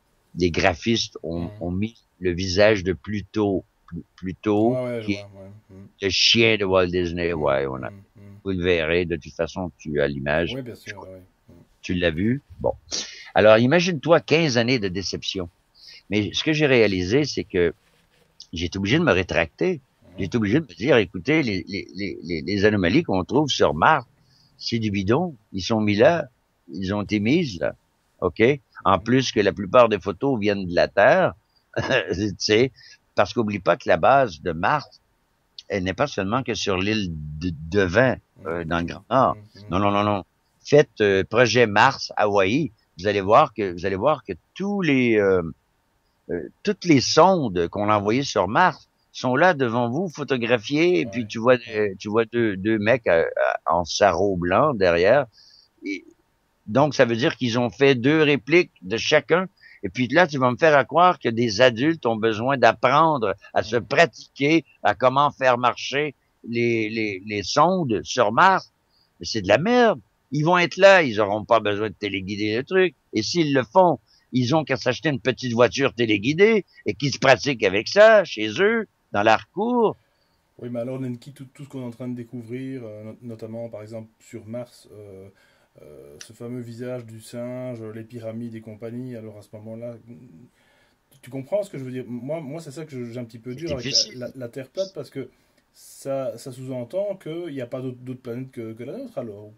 graphistes mm. ont mis le visage de Pluto, Ouais, ouais, je qui vois. est Ouais. Mm, le chien de Walt Disney. mm, Ouais, mm, mm. vous le verrez. De toute façon, tu as l'image. Oui, bien sûr. Ouais. Mm. Tu l'as vu. Bon. Alors, imagine-toi 15 années de déception. Mais ce que j'ai réalisé, c'est que j'ai été obligé de me rétracter. J'ai Mhm. été obligé de me dire, écoutez, les anomalies qu'on trouve sur Mars, c'est du bidon. Ils sont mis là. Ils ont été mises là. OK? En Mhm. plus que la plupart des photos viennent de la Terre. Tu sais, parce qu'oublie pas que la base de Mars, elle n'est pas seulement que sur l'île de Devin, Mm, dans le mm, Grand Nord. mm, Non, mm. non, non, non. Faites projet Mars Hawaï. Vous allez voir que toutes les sondes qu'on a envoyées sur Mars sont là devant vous, photographiées, et puis Ouais. Ouais. tu vois deux mecs en sarrau blanc derrière. Et donc, ça veut dire qu'ils ont fait deux répliques de chacun, Et puis là, tu vas me faire croire que des adultes ont besoin d'apprendre à se pratiquer à comment faire marcher les sondes sur Mars. Mais c'est de la merde. Ils vont être là, ils auront pas besoin de téléguider le truc. Et s'ils le font, ils ont qu'à s'acheter une petite voiture téléguidée et qu'ils se pratiquent avec ça, chez eux, dans leur cour. Oui, mais alors, Nenki, tout ce qu'on est en train de découvrir, notamment par exemple sur Mars, ce fameux visage du singe, les pyramides et compagnie, alors à ce moment-là, tu comprends ce que je veux dire? Moi c'est ça que j'ai un petit peu C'est dur avec difficile. la Terre plate, parce que ça sous-entend qu'il n'y a pas d'autres planètes que la nôtre. Alors,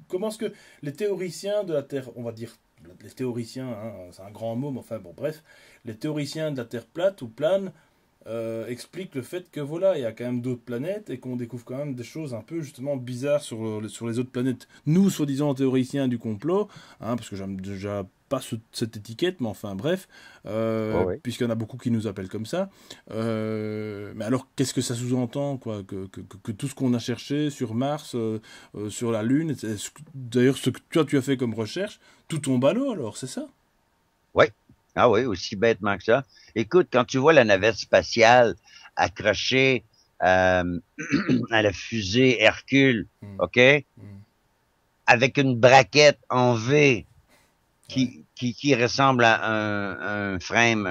comment est-ce que les théoriciens de la Terre, on va dire, les théoriciens, hein, c'est un grand mot, mais enfin bon, bref, les théoriciens de la Terre plate ou plane expliquent le fait que voilà, il y a quand même d'autres planètes et qu'on découvre quand même des choses un peu justement bizarres sur les autres planètes. Nous, soi-disant théoriciens du complot, hein, parce que j'aime déjà pas cette étiquette, mais enfin bref, Ouais, ouais. puisqu'il y en a beaucoup qui nous appellent comme ça. Mais alors, qu'est-ce que ça sous-entend, quoi, que tout ce qu'on a cherché sur Mars, sur la Lune, d'ailleurs ce que toi tu as fait comme recherche, tout tombe à l'eau alors, c'est ça? Ouais. Ah oui, aussi bêtement que ça. Écoute, quand tu vois la navette spatiale accrochée à la fusée Hercule, Hmm, OK, hmm, avec une braquette en V ouais, qui ressemble à un frame,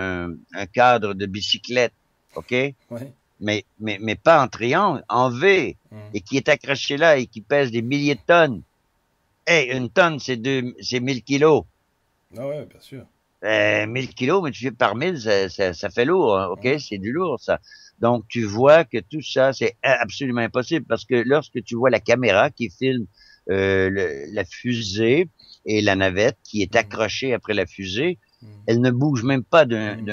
un cadre de bicyclette, OK, ouais, mais pas en triangle, en V, hmm. et qui est accroché là et qui pèse des milliers de tonnes. Hey, une tonne, c'est 1000 kilos. Ah ouais, bien sûr. 1000 kilos multiplié par 1000, ça fait lourd, hein, OK? Hmm, C'est du lourd, ça. Donc, tu vois que tout ça, c'est absolument impossible parce que lorsque tu vois la caméra qui filme la fusée et la navette qui est hmm, accrochée après la fusée, hmm, elle ne bouge même pas hmm,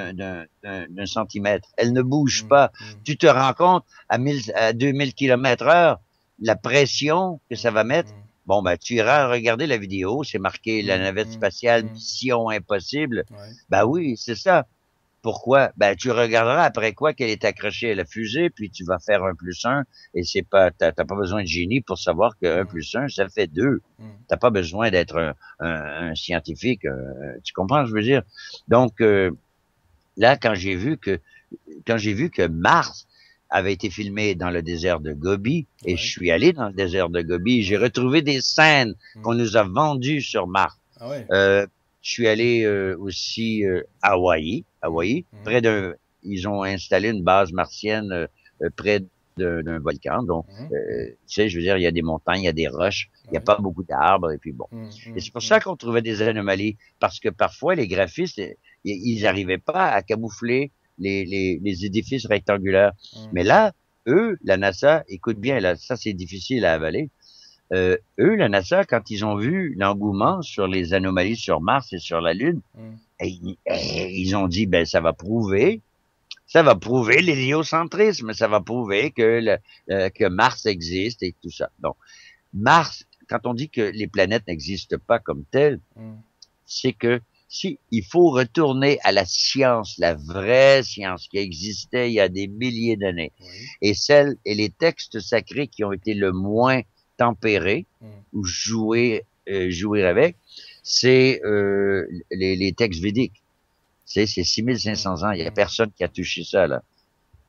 d'un centimètre. Elle ne bouge hmm, pas. hmm, Tu te rends compte, à 2000 kilomètres heure, la pression que ça hmm, va mettre. hmm, Bon, ben, tu iras regarder la vidéo, c'est marqué la hmm, navette hmm, spatiale hmm. Mission Impossible. Ouais. Ben oui, c'est ça. Pourquoi? Ben, tu regarderas après quoi qu'elle est accrochée à la fusée, puis tu vas faire un plus un, et c'est pas, t'as pas besoin de génie pour savoir que un Hmm, plus un, ça fait deux. hmm, T'as pas besoin d'être un scientifique, tu comprends ce que je veux dire? Donc, là, quand j'ai vu que Mars avait été filmé dans le désert de Gobi, et je ouais, suis allé dans le désert de Gobi, j'ai ouais. retrouvé des scènes Hmm. qu'on nous a vendues sur Mars. Ah ouais. Euh, je suis allé aussi à Hmm, Hawaï, hmm, près d'un, ils ont installé une base martienne près d'un volcan. Donc, hmm, hmm. tu sais, je veux dire, il y a des montagnes, il y a des roches, il n'y a Ouais. pas beaucoup d'arbres, et puis bon. Hmm, Et hmm, c'est pour hmm, ça qu'on trouvait des anomalies, parce que parfois les graphistes, ils n'arrivaient pas à camoufler les édifices rectangulaires. hmm, Mais là, eux, la NASA, écoute bien, là, ça c'est difficile à avaler. Eux, la NASA, quand ils ont vu l'engouement sur les anomalies sur Mars et sur la Lune, hmm. ils ont dit, ben ça va prouver l'héliocentrisme, ça va prouver que Mars existe et tout ça. Donc, Mars, quand on dit que les planètes n'existent pas comme telles, Hmm. c'est que si il faut retourner à la science, la vraie science qui existait il y a des milliers d'années, Oui. et les textes sacrés qui ont été le moins tempérés Hmm, ou jouer avec, c'est les textes védiques. C'est hmm, 6500 ans, il y a hmm, personne qui a touché ça là.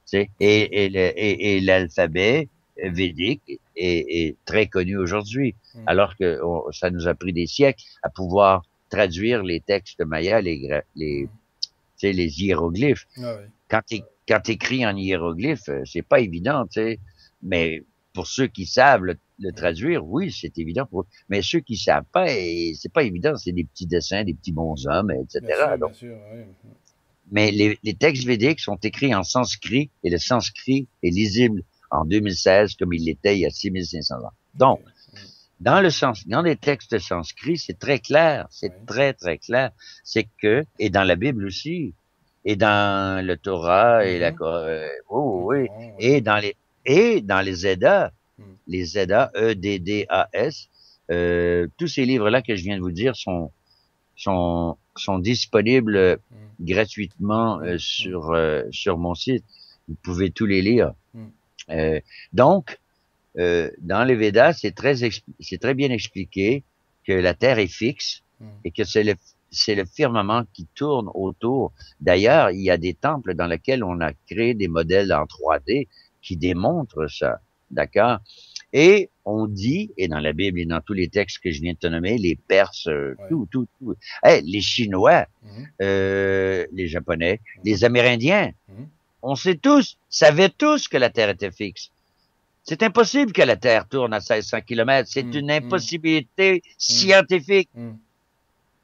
C'est hmm, et l'alphabet hmm, védique est très connu aujourd'hui, hmm, alors que ça nous a pris des siècles à pouvoir traduire les textes mayas, hmm. tu sais, les hiéroglyphes. Ah ouais. Quand t'écris en hiéroglyphe, c'est pas évident, tu sais. Mais pour ceux qui savent le Hmm. traduire, oui, c'est évident pour eux. Mais ceux qui savent pas, c'est pas évident, c'est des petits dessins, des petits bonshommes, etc. Bien Donc, sûr, ouais. mais les textes védiques sont écrits en sanskrit et le sanskrit est lisible en 2016 comme il l'était il y a 6500 ans. Ok. Donc, Hmm. dans les textes sanscrits, c'est très clair, c'est Ouais. très très clair, c'est que et dans la Bible aussi, et dans le Torah et Mhm. Le oui, Coran, ouais. et dans les Eddas, Hmm, les Eddas, Eddas, tous ces livres-là que je viens de vous dire sont disponibles hmm, gratuitement hmm, hmm, sur mon site. Vous pouvez tous les lire. hmm, Euh, donc, dans les Védas, c'est très bien expliqué que la Terre est fixe hmm, et que c'est le firmament qui tourne autour. D'ailleurs, il y a des temples dans lesquels on a créé des modèles en 3D qui démontrent ça. D'accord? Et on dit, et dans la Bible et dans tous les textes que je viens de te nommer, les Perses, Ouais. tout. Hey, les Chinois, Mhm. les Japonais, les Amérindiens, Mhm. on savaient tous que la Terre était fixe. C'est impossible que la Terre tourne à 1600 kilomètres. C'est Mhm. une Mhm. impossibilité scientifique Mhm.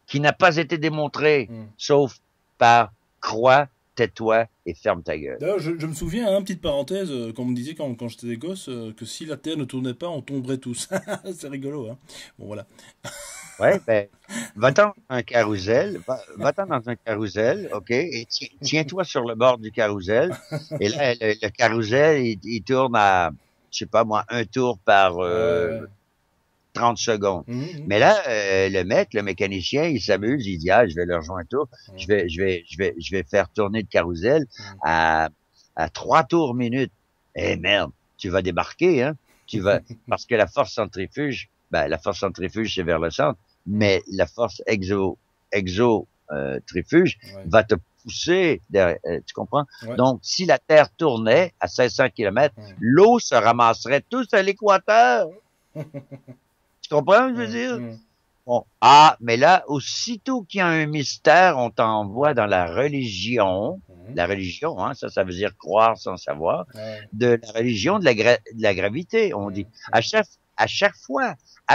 qui n'a pas été démontrée, Mhm. sauf par croix, tais-toi et ferme ta gueule. D'ailleurs, je me souviens, hein, petite parenthèse, qu'on me disait quand j'étais gosse, que si la Terre ne tournait pas, on tomberait tous. C'est rigolo, hein. Bon, voilà. Ouais, ben, va-t'en dans un carrousel, va-t'en dans un carrousel, OK, et tiens-toi sur le bord du carrousel, et là, le carrousel, il tourne à, je sais pas moi, un tour par Ouais, ouais. 30 secondes. Mhm. Mais là, le mec, le mécanicien, il s'amuse, il dit, ah, je vais le rejoindre un tour, Mhm. je vais faire tourner le carrousel Mhm. à, à 3 tours minute. Eh merde, tu vas débarquer, hein, parce que la force centrifuge, c'est vers le centre, Mhm. mais la force trifuge Ouais. va te pousser derrière, tu comprends? Ouais. Donc, si la Terre tournait à 500 kilomètres, Mhm. l'eau se ramasserait tous à l'équateur. Tu comprends ce que je veux Mhm. dire? Mhm. Bon. Ah, mais là, aussitôt qu'il y a un mystère, on t'envoie dans Mhm. la religion, hein, ça veut dire croire sans savoir, Ouais. de la religion de la gravité, on dit. Mhm. Mhm. À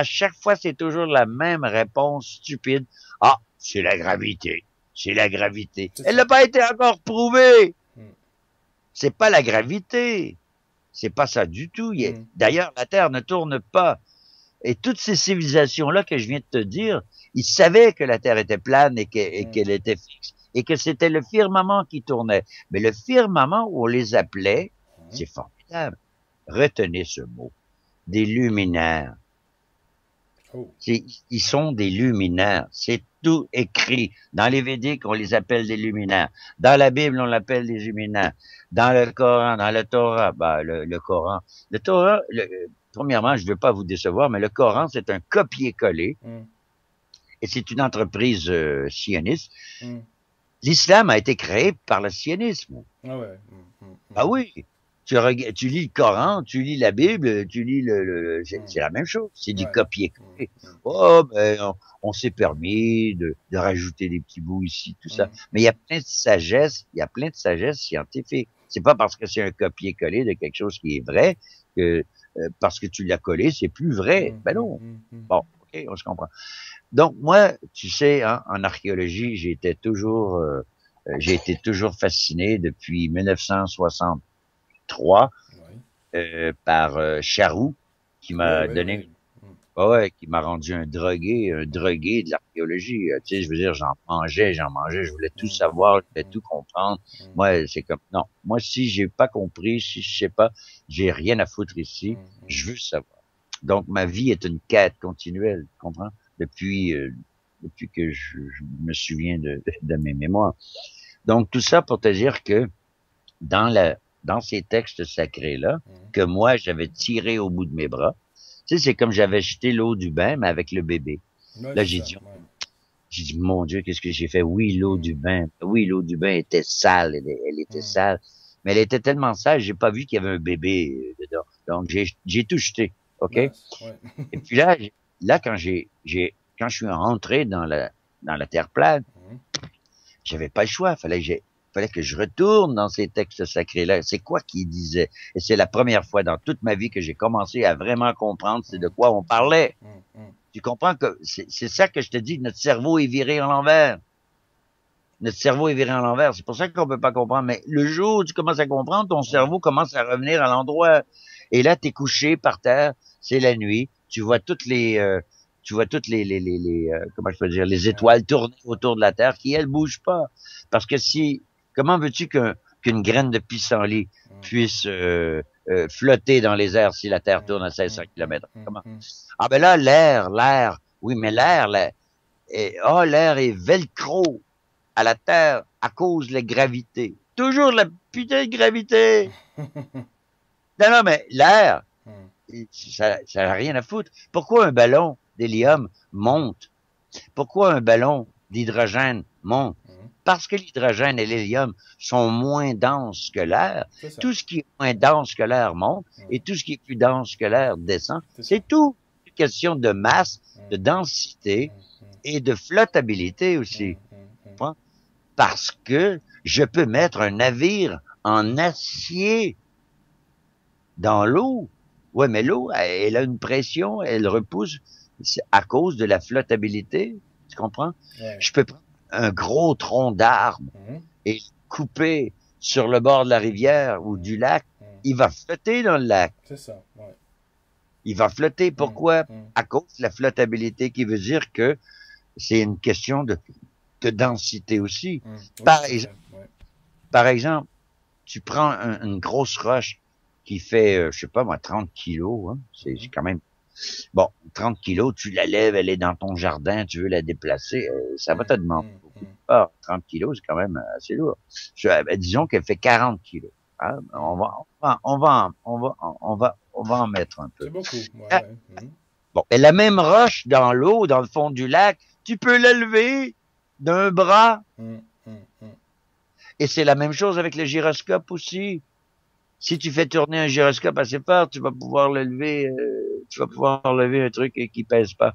chaque fois, c'est toujours la même réponse stupide. Ah, c'est la gravité, c'est la gravité. C'est Elle ça. n'a pas été encore prouvée. Mhm. C'est pas la gravité. C'est pas ça du tout. Mhm. D'ailleurs, la Terre ne tourne pas. Et toutes ces civilisations-là que je viens de te dire, ils savaient que la Terre était plane et Mhm. qu'elle était fixe. Et que c'était le firmament qui tournait. Mais le firmament, on les appelait, Mhm. c'est formidable, retenez ce mot, des luminaires. Oh. Ils sont des luminaires. C'est tout écrit. Dans les Védiques, on les appelle des luminaires. Dans la Bible, on l'appelle des luminaires. Dans le Coran, dans le Torah, bah, le Coran. Le Torah, premièrement, je ne veux pas vous décevoir, mais le Coran, c'est un copier-coller Mhm. et c'est une entreprise sioniste. Mhm. L'islam a été créé par le sionisme. Ah ouais. Mhm. Ah Mhm. oui, tu lis le Coran, tu lis la Bible, tu lis Mhm. c'est la même chose, c'est du Ouais. Mhm. copier-coller. Mhm. Oh, ben, on s'est permis de rajouter des petits bouts ici, tout ça. Mhm. Mais il y a plein de sagesse scientifique. C'est pas parce que c'est un copier-coller de quelque chose qui est vrai que parce que tu l'as collé, c'est plus vrai. Mhm. Ben Mhm. non. Mhm. Mhm. Bon, ok, on se comprend. Donc moi, tu sais, hein, en archéologie, j'ai été toujours fasciné depuis 1963 Ouais. par Charroux, qui Ouais, m'a ouais, donné, ouais. Mhm. ouais, qui m'a rendu un drogué de l'archéologie. Tu sais, je veux dire, j'en mangeais, je voulais tout Mhm. savoir, je voulais Mhm. tout comprendre. Mhm. Moi, c'est comme, non, moi, si j'ai pas compris, si je sais pas, j'ai rien à foutre ici, Mhm. je veux savoir. Donc, ma vie est une quête continuelle, tu comprends? Depuis, depuis que je me souviens de mes mémoires. Donc, tout ça pour te dire que dans dans ces textes sacrés-là, Mhm. que moi, j'avais tiré au bout de mes bras, tu sais, c'est comme j'avais jeté l'eau du bain, mais avec le bébé. Ouais, Là, c'est ça. Ouais. j'ai dit, mon Dieu, qu'est-ce que j'ai fait? Mhm. Oui, l'eau du bain était sale, elle était Mhm. sale. Mais elle était tellement sale, j'ai pas vu qu'il y avait un bébé dedans. Donc, j'ai tout jeté. OK? Mince. Ouais. Et puis là, quand je suis rentré dans la terre plate, Mhm. j'avais pas le choix. Fallait que je retourne dans ces textes sacrés-là. C'est quoi qu'ils disaient? Et c'est la première fois dans toute ma vie que j'ai commencé à vraiment comprendre c'est de Mhm. quoi on parlait. Mhm. Mhm. Tu comprends que c'est ça que je te dis, notre cerveau est viré en l'envers. Notre cerveau est viré en l'envers. C'est pour ça qu'on peut pas comprendre. Mais le jour où tu commences à comprendre, ton Mhm. cerveau commence à revenir à l'endroit. Et là, t'es couché par terre, c'est la nuit. Tu vois toutes comment je peux dire, les Ouais. étoiles tourner autour de la Terre qui, elles, bougent pas. Parce que comment veux-tu qu'une graine de pissenlit Mhm. puisse flotter dans les airs si la Terre tourne à Mhm. 500 Mhm. kilomètres? Mhm. Comment? Mhm. Ah ben là, oui, mais l'air est velcro à la Terre à cause de la gravité. Toujours la putain de gravité. Non, non, mais l'air, Mhm. ça n'a rien à foutre. Pourquoi un ballon d'hélium monte? Pourquoi un ballon d'hydrogène monte. Mhm. Parce que l'hydrogène et l'hélium sont moins denses que l'air, C'est ça. tout ce qui est moins dense que l'air monte Mhm. et tout ce qui est plus dense que l'air descend. C'est ça. C'est tout une question de masse, de Mhm. densité Mhm. et de flottabilité Mhm. aussi. Mhm. Parce que je peux mettre un navire en acier dans l'eau. Ouais, mais l'eau, elle a une pression, elle repousse à cause de la flottabilité. Tu comprends? Ouais. Je peux prendre un gros tronc d'arbre Mhm. et le couper sur le bord de la rivière ou Mhm. du lac. Mhm. Il va flotter dans le lac. C'est ça. Ouais. Il va flotter. Mhm. Pourquoi? Mhm. À cause de la flottabilité, qui veut dire que c'est une question de densité aussi. Mhm. Oui, Par tout à exemple, fait. Ouais. par exemple, tu prends une grosse roche qui fait, je sais pas moi, 30 kilos, hein, c'est Mhm. quand même, bon, 30 kilos, tu la lèves, elle est dans ton jardin, tu veux la déplacer, ça va te Mhm. demander Mhm. beaucoup de Mhm. part. 30 kilos, c'est quand même assez lourd. Disons qu'elle fait 40 kilos. Hein, Mhm. on va en mettre un peu. C'est beaucoup. Ouais, Ah, ouais. Mhm. bon, et la même roche dans l'eau, dans le fond du lac, tu peux la lever d'un bras. Mhm. Mhm. Mhm. Et c'est la même chose avec le gyroscope aussi. Si tu fais tourner un gyroscope assez fort, tu vas pouvoir le lever, tu vas pouvoir lever un truc qui pèse pas.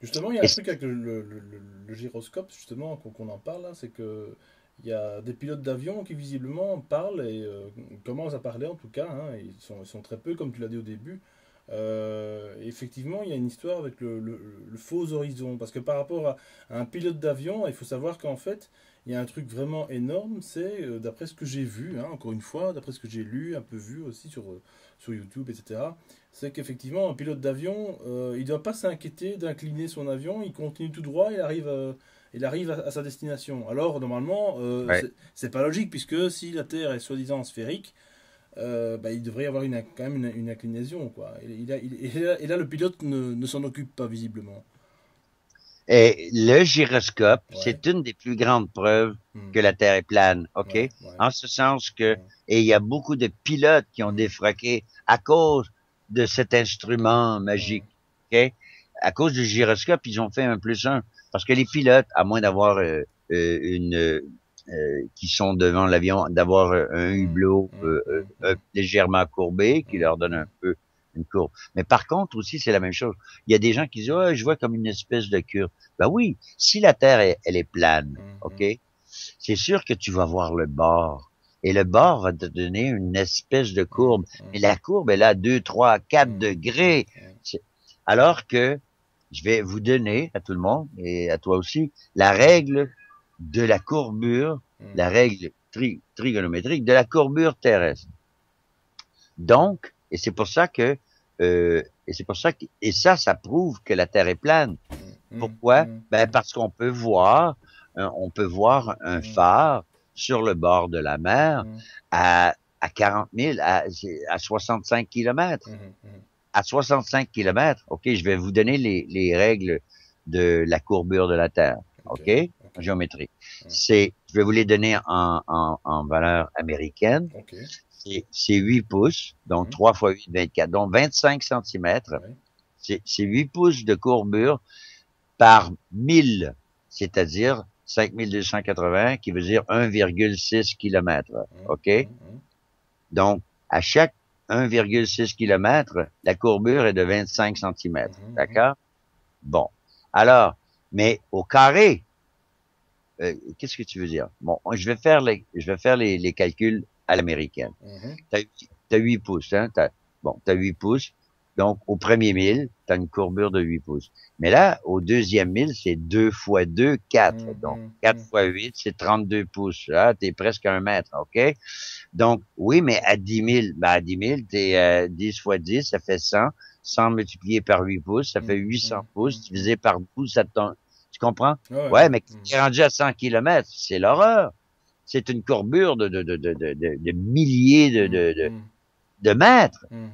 Justement, il y a Et un truc avec le gyroscope, justement, qu'on en parle là, c'est que il y a des pilotes d'avion qui visiblement parlent et commencent à parler en tout cas, hein, ils sont très peu, comme tu l'as dit au début. Effectivement, il y a une histoire avec le faux horizon, parce que par rapport à un pilote d'avion, il faut savoir qu'en fait, il y a un truc vraiment énorme, c'est, d'après ce que j'ai vu, hein, encore une fois, d'après ce que j'ai lu, un peu vu aussi sur YouTube, etc., c'est qu'effectivement, un pilote d'avion, il ne doit pas s'inquiéter d'incliner son avion, il continue tout droit, il arrive à sa destination. Alors, normalement, ouais. c'est pas logique, puisque si la Terre est soi-disant sphérique, bah, il devrait y avoir quand même une inclinaison, quoi. Et là, le pilote ne s'en occupe pas, visiblement. Et le gyroscope, Ouais. c'est une des plus grandes preuves Hmm. que la Terre est plane, OK? Ouais, ouais. En ce sens que, Hmm. et il y a beaucoup de pilotes qui ont Hmm. défroqué à cause de cet instrument Hmm. magique, OK? À cause du gyroscope, ils ont fait un plus un. Parce que les pilotes, à moins d'avoir qui sont devant l'avion, d'avoir un Hmm. hublot Hmm. Hmm. Hmm. légèrement courbé, qui Hmm. leur donne un peu une courbe. Mais par contre, aussi, c'est la même chose. Il y a des gens qui disent, oh, je vois comme une espèce de curve. Ben oui, si la Terre, elle est plane, Hmm. OK? Hmm. C'est sûr que tu vas voir le bord. Et le bord va te donner une espèce de Hmm. courbe. Hmm. Mais la courbe, elle a 2, 3, 4 Hmm. Hmm. degrés. Hmm. Alors que je vais vous donner à tout le monde et à toi aussi la règle de la courbure, Hmm. la règle trigonométrique de la courbure terrestre. Donc, et ça prouve que la Terre est plane. Hmm. Pourquoi? Hmm. Ben Hmm. parce on peut voir un Hmm. phare sur le bord de la mer Hmm. à 40 000, à 65 kilomètres. Hmm. Hmm. À 65 kilomètres, OK, je vais vous donner les règles de la courbure de la Terre, Ok, OK, ok. en géométrie. Hmm. Je vais vous les donner en valeur américaine. Ok. C'est 8 pouces, donc Hmm. 3 fois 8, 24, donc 25 centimètres. Ouais. C'est 8 pouces de courbure par 1000, c'est-à-dire 5280, qui veut dire 1,6 km. Hmm. OK? Hmm. Hmm. Donc, à chaque 1,6 km, la courbure est de 25 centimètres. Hmm. Hmm. D'accord? Bon. Alors, mais au carré, qu'est-ce que tu veux dire? Bon, je vais faire les calculs à l'américaine. Hmm. T'as 8 pouces, hein? T'as 8 pouces. Donc, au premier 1000, t'as une courbure de 8 pouces. Mais là, au deuxième 1000, c'est 2 fois 2, 4. Hmm. Donc, Hmm. 4 Hmm. fois 8, c'est 32 pouces. Là, t'es presque 1 mètre, OK? Donc, oui, mais à 10 000, ben à 10 000, t'es 10 fois 10, ça fait 100. 100 multiplié par 8 pouces, ça fait Hmm. 800 Hmm. Hmm. pouces. Hmm. Divisé par 12, ça te tombe. Tu comprends? Ouais, ouais, Ouais, ouais. mais quand Hmm. t'es rendu à 100 kilomètres, c'est l'horreur. C'est une courbure de milliers Hmm. Hmm. de mètres. Hmm.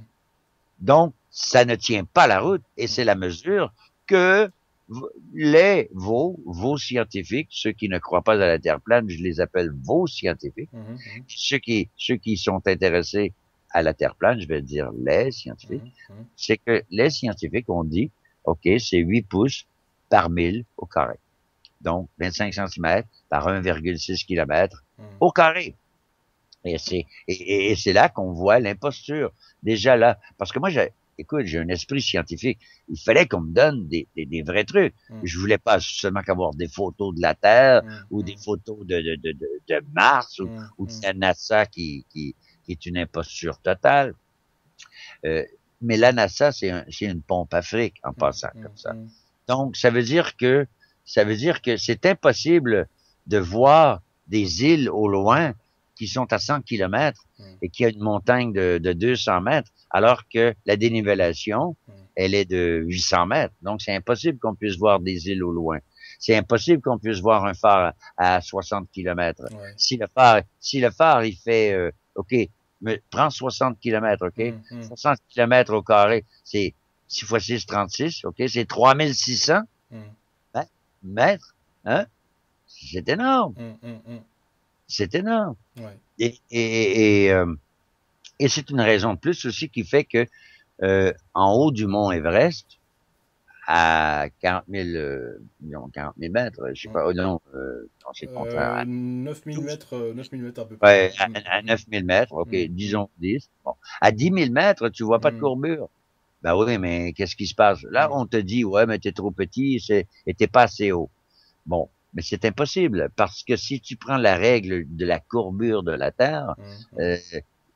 Donc, ça ne tient pas la route. Et Hmm. c'est la mesure que vos scientifiques, ceux qui ne croient pas à la Terre plane, je les appelle vos scientifiques. Hmm. Hmm. Ceux qui sont intéressés à la Terre plane, je vais dire les scientifiques, Hmm. Hmm. c'est que les scientifiques ont dit, OK, c'est 8 pouces par 1000 au carré. donc 25 centimètres par 1,6 km hum, au carré. Et c'est là qu'on voit l'imposture. Déjà là, parce que moi, écoute, j'ai un esprit scientifique. Il fallait qu'on me donne des vrais trucs. hum, Je voulais pas seulement qu'avoir des photos de la Terre hum, ou des hum, photos de Mars ou de hum, la NASA qui est une imposture totale. Euh, mais la NASA, c'est une pompe à fric en hum, passant comme hum, ça. hum, Donc, ça veut dire que c'est impossible de voir des îles au loin qui sont à 100 kilomètres hum, et qui a une montagne de 200 mètres, alors que la dénivellation, hum. elle est de 800 mètres. Donc, c'est impossible qu'on puisse voir des îles au loin. C'est impossible qu'on puisse voir un phare à 60 kilomètres. Ouais. Si le phare, il fait, OK, mais prends 60 kilomètres, OK? Hum, hum, 60 kilomètres au carré, c'est 6 fois 6, 36, OK? C'est 3600 hum, mètres, hein? C'est énorme. hum, hum, hum. C'est énorme. Ouais. Et, et, et, euh, et c'est une raison de plus aussi qui fait que en haut du mont Everest, à 40 000, non, 40 000 mètres, je sais Hum. pas, oh non, c'est le contraire, à 9000 12, mètres, 9000 mètres à peu près. ouais, Ouais. à 9 000 mètres, ok, Hum, hum, disons 10. Bon. À 10 000 mètres, tu vois pas de hum, courbure. Ben oui, mais qu'est-ce qui se passe? Là, hum, on te dit, ouais, mais t'es trop petit, et t'es pas assez haut. Bon, mais c'est impossible, parce que si tu prends la règle de la courbure de la Terre, hum, hum, euh,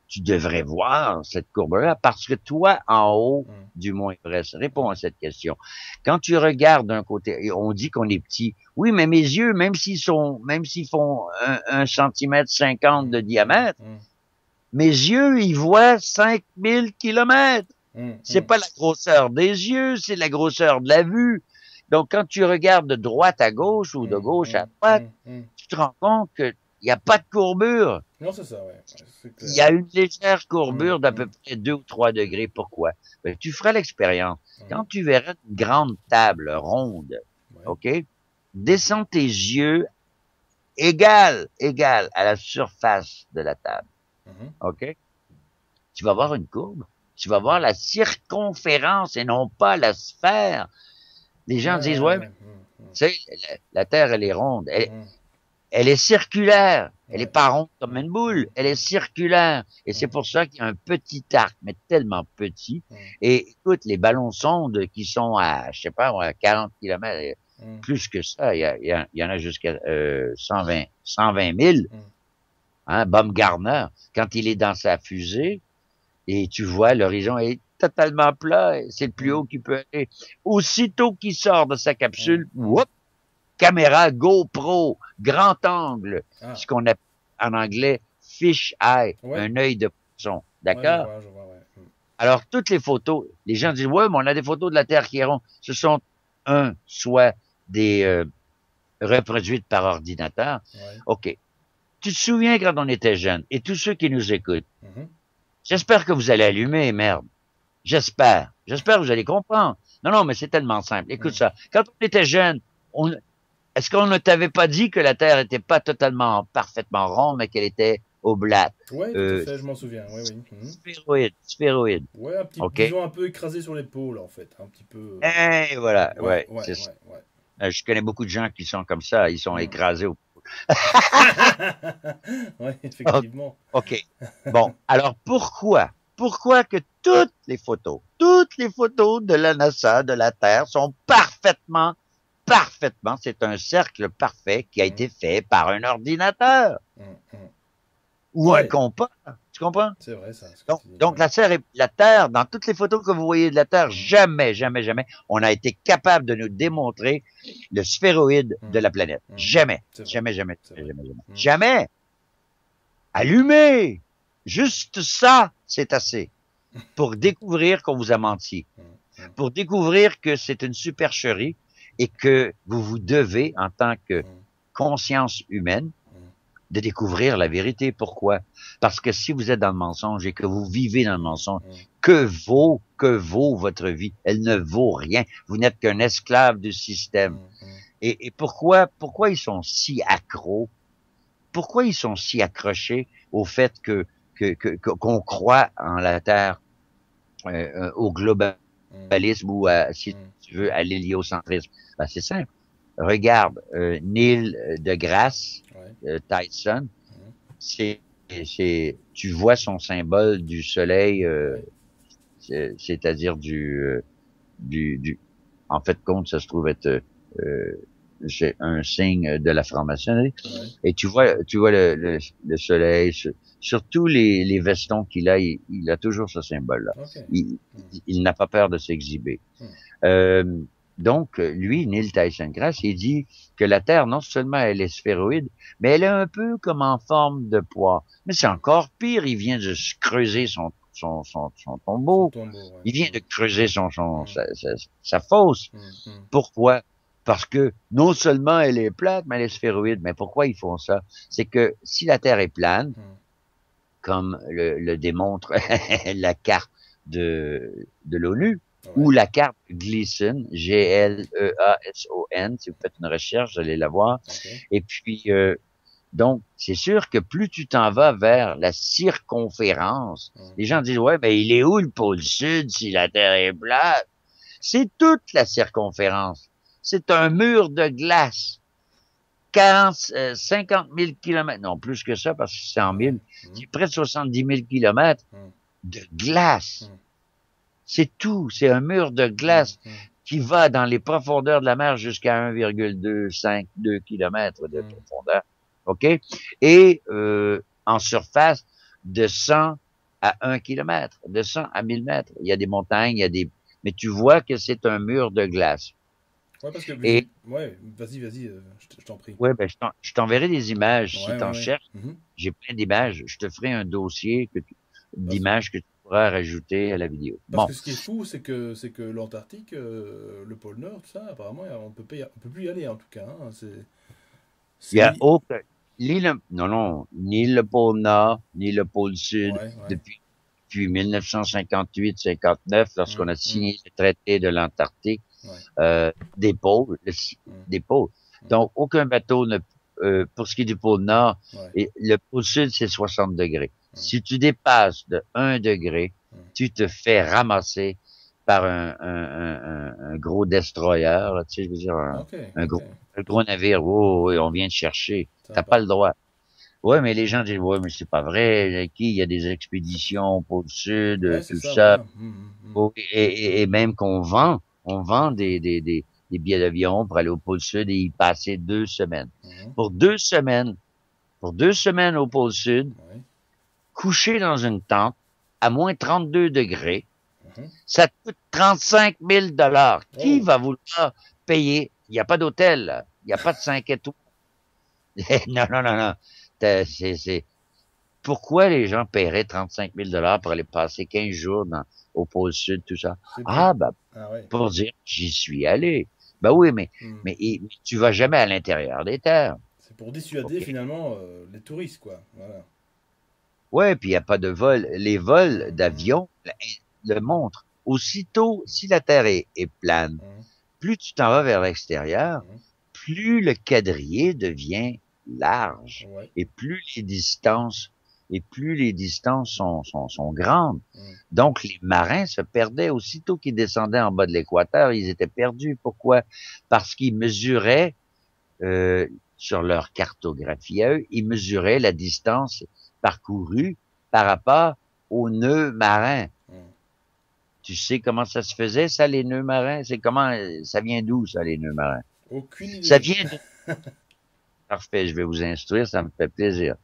tu devrais voir cette courbe-là, parce que toi, en haut hum, du mont Everest, réponds à hum, cette question. Quand tu regardes d'un côté, et on dit qu'on est petit. Oui, mais mes yeux, même s'ils font 1,50 cm hum, de hum, diamètre, hum, mes yeux, ils voient 5000 kilomètres. hum, C'est hum, pas la grosseur des yeux, c'est la grosseur de la vue. Donc, quand tu regardes de droite à gauche ou de hum, gauche à hum, droite, hum, hum. tu te rends compte qu'il n'y a pas de courbure. Non, c'est ça, ouais. Ouais, c'est Il clair. y a une légère Hum, courbure d'à peu hum, près 2 ou 3 degrés. Pourquoi? Ben, tu feras l'expérience. hum. Quand tu verras une grande table ronde, Ouais. OK? Descends tes yeux égal à la surface de la table. Mhm. OK? Tu vas voir une courbe. Tu vas voir la circonférence et non pas la sphère. Les Ouais, gens disent, ouais, ouais, mais, ouais. tu sais, la Terre, elle est ronde. Elle, Hum, elle est circulaire. Elle est ouais. pas ronde comme Hum, une boule. hum, Elle est hum, circulaire. Et c'est hum, pour ça qu'il y a un petit arc, mais tellement petit. hum, Et écoute, les ballons sondes qui sont à, je sais pas, à 40 kilomètres, hum, plus que ça, il y en a jusqu'à 120 000. hum, Hein, Baumgartner, quand il est dans sa fusée, et tu vois, l'horizon est totalement plat, c'est le plus hum, haut qu'il peut aller. Aussitôt qu'il sort de sa hum, capsule, hum. whoop, caméra GoPro, grand angle, Ah, ce qu'on appelle en anglais fish eye, ouais. un œil de poisson. Ouais, je D'accord? vois, je vois, ouais. Alors, toutes les photos, les gens disent, ouais, mais on a des photos de la Terre qui est ronde. Ce sont, soit des reproduites par ordinateur. Ouais. OK. Tu te souviens quand on était jeune, et tous ceux qui nous écoutent, Mhm. j'espère que vous allez allumer, merde. J'espère. J'espère que vous allez comprendre. Non, non, mais c'est tellement simple. Écoute Hum. ça. Quand on était jeune, est-ce qu'on ne t'avait pas dit que la Terre était pas totalement, parfaitement ronde, mais qu'elle était oblate, Ouais, tout à fait, je m'en souviens. Oui, oui. Mhm. sphéroïde. Ouais, un petit, OK? disons un peu écrasé sur l'épaule, en fait. Un petit peu. Et voilà, Ouais, ouais, ouais, c'est ça. ouais, ouais. Je connais beaucoup de gens qui sont comme ça, ils sont Hum. écrasés au... Ouais, effectivement. OK. Bon, alors pourquoi que toutes les photos de la NASA, de la Terre, sont parfaitement, c'est un cercle parfait qui a Hum, été fait par un ordinateur hum. ou un Ouais, compas. Tu comprends? c'est vrai, ça, ce que Donc, tu dis. donc Ouais. la Terre, dans toutes les photos que vous voyez de la Terre, Hum, jamais, jamais, jamais, on a été capable de nous démontrer le sphéroïde de hum, la planète. hum. Jamais, C'est vrai, jamais, jamais, c'est jamais, vrai. jamais, jamais. Hum, Jamais. Allumez. Juste ça, c'est assez pour découvrir qu'on vous a menti, hum, hum, pour découvrir que c'est une supercherie et que vous vous devez, en tant que hum, conscience humaine, hum, de découvrir la vérité. Pourquoi? Parce que si vous êtes dans le mensonge et que vous vivez dans le mensonge, hum, que vaut votre vie? Elle ne vaut rien. Vous n'êtes qu'un esclave du système. hum. Et pourquoi ils sont si accros? Pourquoi ils sont si accrochés au fait qu'on croit en la Terre, au globalisme Hum, ou si hum, tu veux, à l'héliocentrisme? Ben, c'est simple. regarde, Neil deGrasse Ouais. Tyson, Mhm. c'est, tu vois son symbole du soleil, Ouais. c'est-à-dire du, en fait, compte, ça se trouve être c'est un signe de la franc-maçonnerie. Ouais. Et tu vois le soleil sur tous les vestons qu'il a, il a toujours ce symbole-là. Ok. Il, Mhm. il n'a pas peur de s'exhiber. Mhm. Euh, donc, lui, Neil Tyson Grass, il dit que la Terre, non seulement elle est sphéroïde, mais elle est un peu comme en forme de poire. Mais c'est encore pire, il vient de se creuser son Son tombeau. tombeau, ouais. Il vient de Mhm. creuser Mhm. sa fosse. Mhm. Mhm. Pourquoi? Parce que non seulement elle est plate, mais elle est sphéroïde. Mais pourquoi ils font ça? C'est que si la Terre est plane, Mhm. comme le démontre la carte de l'ONU, ou Ouais. la carte Gleason, Gleason, si vous faites une recherche, vous allez la voir. Ok. Et puis, donc, c'est sûr que plus tu t'en vas vers la circonférence, les gens Mhm. disent, ouais, mais il est où le pôle sud si la Terre est plate? C'est toute la circonférence. C'est un mur de glace. 50 000 kilomètres, non, plus que ça, parce que c'est en Ah ouais. 1000, Mhm. c'est près de 70 000 kilomètres Mhm. de glace. Mhm. C'est tout. C'est un mur de Mhm. glace Mhm. qui va dans les profondeurs de la mer jusqu'à 1,252 kilomètres de Mhm. profondeur. OK? Et en surface, de 100 à 1 kilomètre, de 100 à 1000 mètres. Il y a des montagnes, il y a des... Mais tu vois que c'est un mur de glace. Ouais, parce que Et j'ai. Ouais, vas-y, vas-y, je t'en prie. ouais, ben, je t'enverrai des images si Ouais, tu ouais, en ouais. cherches. Mhm. J'ai plein d'images. Je te ferai un dossier Parce, d'images que tu pourras rajouter à la vidéo. parce Bon. que ce qui est fou, c'est que l'Antarctique, le pôle Nord, tout ça, apparemment, on peut plus y aller en tout cas, hein. Il C'est y a mis. aucun, non, non, ni le pôle Nord, ni le pôle Sud, Ouais, ouais. depuis 1958-59, lorsqu'on Mhm. a Mhm. signé le traité de l'Antarctique, Ouais. des pôles, Mhm. des pôles. Mhm. Donc, aucun bateau ne, pour ce qui est du pôle Nord, Ouais. et le pôle Sud, c'est 60 degrés. Mhm. Si tu dépasses de 1 degré, Mhm. tu te fais ramasser par un gros destroyer, là, tu sais, je veux dire, Ok, un ok. gros, un gros navire. Oh, oui, on vient te chercher. T'as pas Sympa. le droit. Ouais, mais les gens disent, ouais, mais c'est pas vrai. Qui, il y a des expéditions au pôle Sud, Ouais, c'est tout ça, ça. voilà. Mhm. Mhm. Oh, et même on vend des billets d'avion pour aller au pôle Sud et y passer 2 semaines. Mhm. Pour 2 semaines, pour 2 semaines au pôle Sud, Ouais. couché dans une tente à moins 32 degrés, Mhm. ça te coûte 35 000 dollars. Qui Oh. va vouloir payer? Il n'y a pas d'hôtel, là. Il n'y a pas de 5 étoiles. Non, non, non, non. C'est, pourquoi les gens paieraient 35 000 dollars pour aller passer 15 jours au pôle Sud, tout ça? C'est pour. Ah, ben, Ah ouais. pour dire, j'y suis allé. Ben oui, Mhm. mais tu vas jamais à l'intérieur des terres. C'est pour dissuader OK? finalement les touristes, quoi. Voilà. Ouais, puis il n'y a pas de vol. Les vols Mhm. Mhm. d'avion le montrent. Aussitôt, si la Terre est plane, Mhm. plus tu t'en vas vers l'extérieur, Mhm. plus le quadrillé devient large Ouais. et plus les distances sont grandes. Mhm. Donc, les marins se perdaient aussitôt qu'ils descendaient en bas de l'équateur, ils étaient perdus. Pourquoi? Parce qu'ils mesuraient, euh, sur leur cartographie à eux, ils mesuraient la distance parcourue par rapport aux nœuds marins. Mhm. Tu sais comment ça se faisait, ça, les nœuds marins? C'est comment, ça vient d'où, ça, les nœuds marins? Aucune Ça idée. vient de... Parfait, je vais vous instruire, ça me fait plaisir.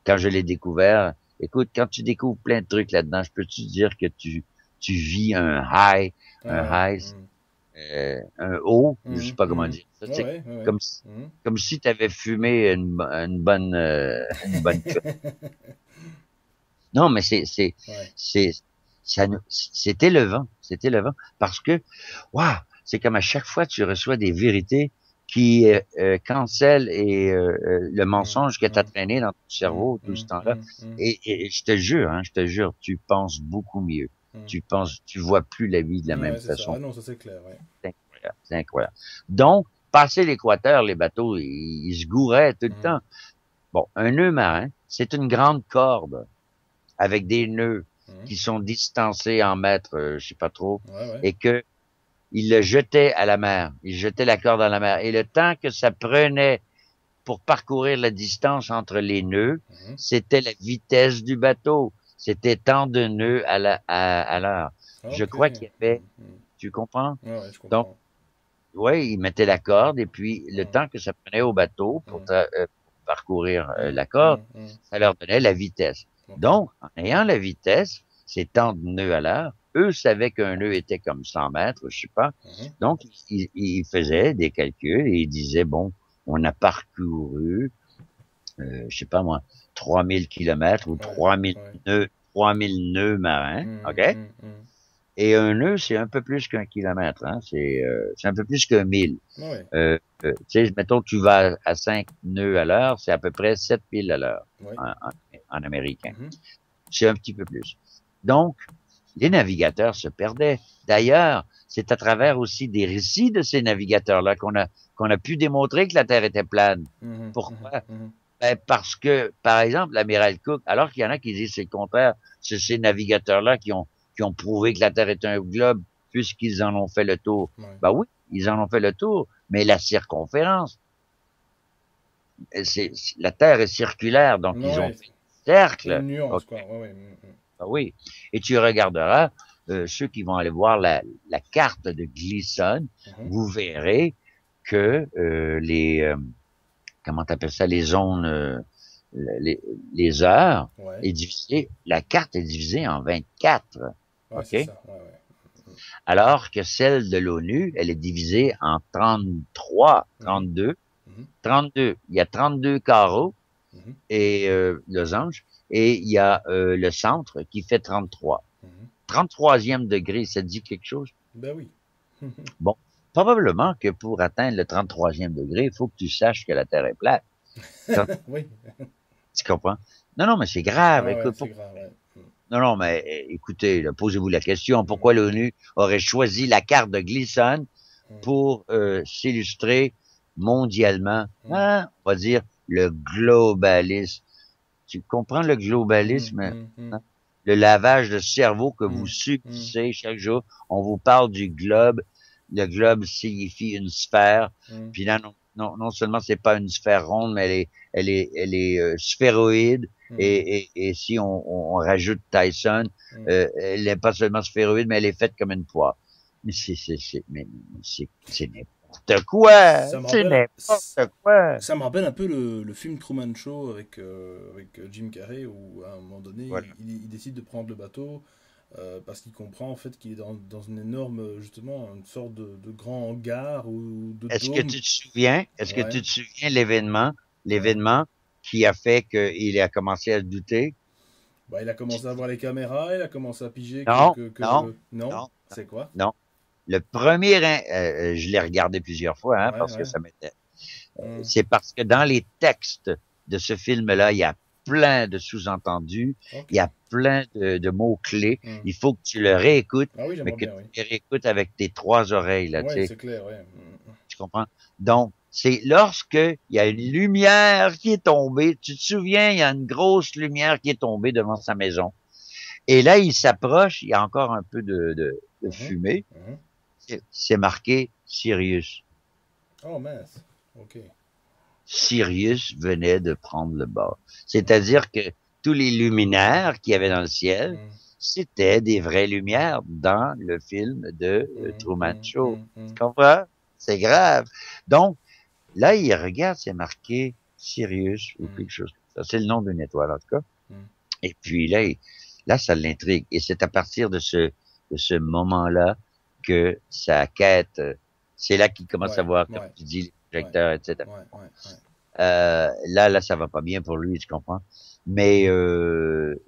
Quand je l'ai découvert, écoute, quand tu découvres plein de trucs là-dedans, je peux-tu dire que tu vis un Ah ouais. high, Mhm. un haut, je sais Mhm. pas comment Mhm. dire ça, tu Ouais, sais, ouais, ouais, ouais. comme si, Mhm. comme si tu avais fumé une bonne clope. Non, mais Ouais. c'est, c'est élevant, parce que, waouh, c'est comme à chaque fois tu reçois des vérités qui cancellent le Mhm. mensonge que tu as Mhm. traîné dans ton Mhm. cerveau tout ce Mhm. temps-là. Mhm. Mhm. Et je te jure, tu penses beaucoup mieux. Mhm. Tu vois plus la vie de la même Ouais, c'est ça. façon. Ah non, ça c'est clair, ouais. C'est incroyable, c'est incroyable. Donc, passer l'équateur, les bateaux, ils se gouraient tout le Mhm. temps. Bon, un nœud marin, c'est une grande corde avec des nœuds Mhm. qui sont distancés en mètres, je sais pas trop, Ouais, ouais. et que il le jetait à la mer. Il jetait la corde à la mer. Et le temps que ça prenait pour parcourir la distance entre les nœuds, Mhm. c'était la vitesse du bateau. C'était tant de nœuds à l'heure. Ah, Je ok. crois qu'il y avait, Mhm, mhm. tu comprends? Ouais, ouais, je Donc, comprends. ouais, il mettait la corde et puis le Mhm, temps que ça prenait au bateau pour, mhm, pour parcourir mhm, la corde, mhm, mhm. ça leur donnait la vitesse. Ok. Donc, en ayant la vitesse, c'est tant de nœuds à l'heure, eux savaient qu'un nœud était comme 100 mètres, je sais pas. Mhm, Donc, ils faisaient des calculs et ils disaient, bon, on a parcouru, je sais pas moi, 3000 kilomètres ou ouais, ouais. 3000 nœuds marins, Mhm, OK? mhm, mhm. Et un nœud, c'est un peu plus qu'un kilomètre, hein? C'est un peu plus qu'un mille. Ouais, Tu sais, mettons que tu vas à 5 nœuds à l'heure, c'est à peu près 7 piles à l'heure ouais. en américain. Mhm, C'est un petit peu plus. Donc, les navigateurs se perdaient. D'ailleurs, c'est à travers aussi des récits de ces navigateurs-là qu'on a pu démontrer que la Terre était plane. mhm, mhm, Pourquoi? mhm. Ben parce que, par exemple, l'amiral Cook, alors qu'il y en a qui disent c'est le contraire, c'est ces navigateurs-là qui ont prouvé que la Terre est un globe puisqu'ils en ont fait le tour. Ouais. Ben oui, ils en ont fait le tour, mais la circonférence, la Terre est circulaire, donc Non, ils ont ouais, fait un c'est une cercle. nuance, OK? quoi. Ouais, ouais. Mhm, Ben oui. Et tu regarderas, ceux qui vont aller voir la carte de Gleason, mhm. vous verrez que comment t'appelles ça, les zones, les heures Ouais, est divisée, la carte est divisée en 24, ouais, c'est OK? ça. Ouais, ouais. Alors que celle de l'ONU, elle est divisée en 33, Mhm, 32, mhm, 32. Il y a 32 carreaux mhm, et losanges et il y a le centre qui fait 33. mhm. 33e degré, ça te dit quelque chose? Ben oui. Bon, probablement que pour atteindre le 33e degré, il faut que tu saches que la Terre est plate. Quand Oui. tu comprends? Non, non, mais c'est grave. Ouais, ouais, Écoute, c'est grave. Ouais. non, non, mais écoutez, là, posez-vous la question, Mhm, pourquoi l'ONU aurait choisi la carte de Gleason mhm, pour s'illustrer mondialement, mhm, hein, on va dire, le globalisme. Tu comprends le mhm, globalisme? mhm, Hein? mhm, Le lavage de cerveau que vous mhm, mhm, subissez chaque jour. On vous parle du globe. Le globe signifie une sphère. mhm, Puis là, non seulement c'est pas une sphère ronde, mais elle est sphéroïde. mhm, Et si on rajoute Tyson, mhm. elle n'est pas seulement sphéroïde, mais elle est faite comme une poire. Mais c'est n'importe quoi! Ça me C'est rappelle, n'importe quoi! ça me rappelle un peu le film Truman Show avec Jim Carrey où à un moment donné Voilà. il décide de prendre le bateau parce qu'il comprend en fait qu'il est dans une énorme justement une sorte de grand hangar ou de dôme. Est-ce que Ouais, tu te souviens l'événement, ouais. l'événement qui a fait qu'il a commencé à se douter? Bah, il a commencé à voir les caméras, il a commencé à piger Non, non, Non, non, c'est quoi? non. Le premier, je l'ai regardé plusieurs fois, hein, Ouais, parce que ouais. ça m'était. Hmm, C'est parce que dans les textes de ce film-là, il y a plein de sous-entendus, ok. il y a plein de mots-clés. Hmm. Il faut que tu le réécoutes, Ah oui, mais j'aimerais que bien, tu oui. le réécoutes avec tes trois oreilles, là, tu Ouais, sais. c'est clair, ouais. Hmm. Tu comprends? Donc, c'est lorsque il y a une lumière qui est tombée, tu te souviens, il y a une grosse lumière qui est tombée devant sa maison. Et là, il s'approche, il y a encore un peu de Mhm, fumée. mhm. C'est marqué Sirius. Oh mince, ok. Sirius venait de prendre le bord. Hmm, C'est-à-dire que tous les luminaires qu'il y avait dans le ciel, hmm, c'était des vraies lumières dans le film de hmm, Truman hmm, Show. hmm, hmm, Tu comprends? C'est grave. Donc, là, il regarde, c'est marqué Sirius ou hmm, quelque chose comme ça. C'est le nom d'une étoile, en tout cas. hmm. Et puis là, ça l'intrigue. Et c'est à partir de ce moment-là que sa quête, c'est là qu'il commence à Ouais, voir, comme ouais, tu dis, les ouais, projecteurs, etc. ouais, ouais, ouais. Là, ça va pas bien pour lui, tu comprends? Mais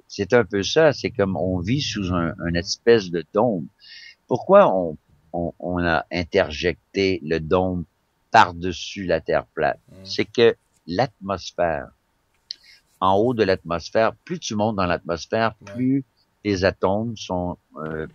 c'est un peu ça. C'est comme on vit sous un espèce de dôme. Pourquoi on a interjecté le dôme par-dessus la Terre plate? Hmm, C'est que l'atmosphère, en haut de l'atmosphère, plus tu montes dans l'atmosphère, ouais. plus les atomes sont,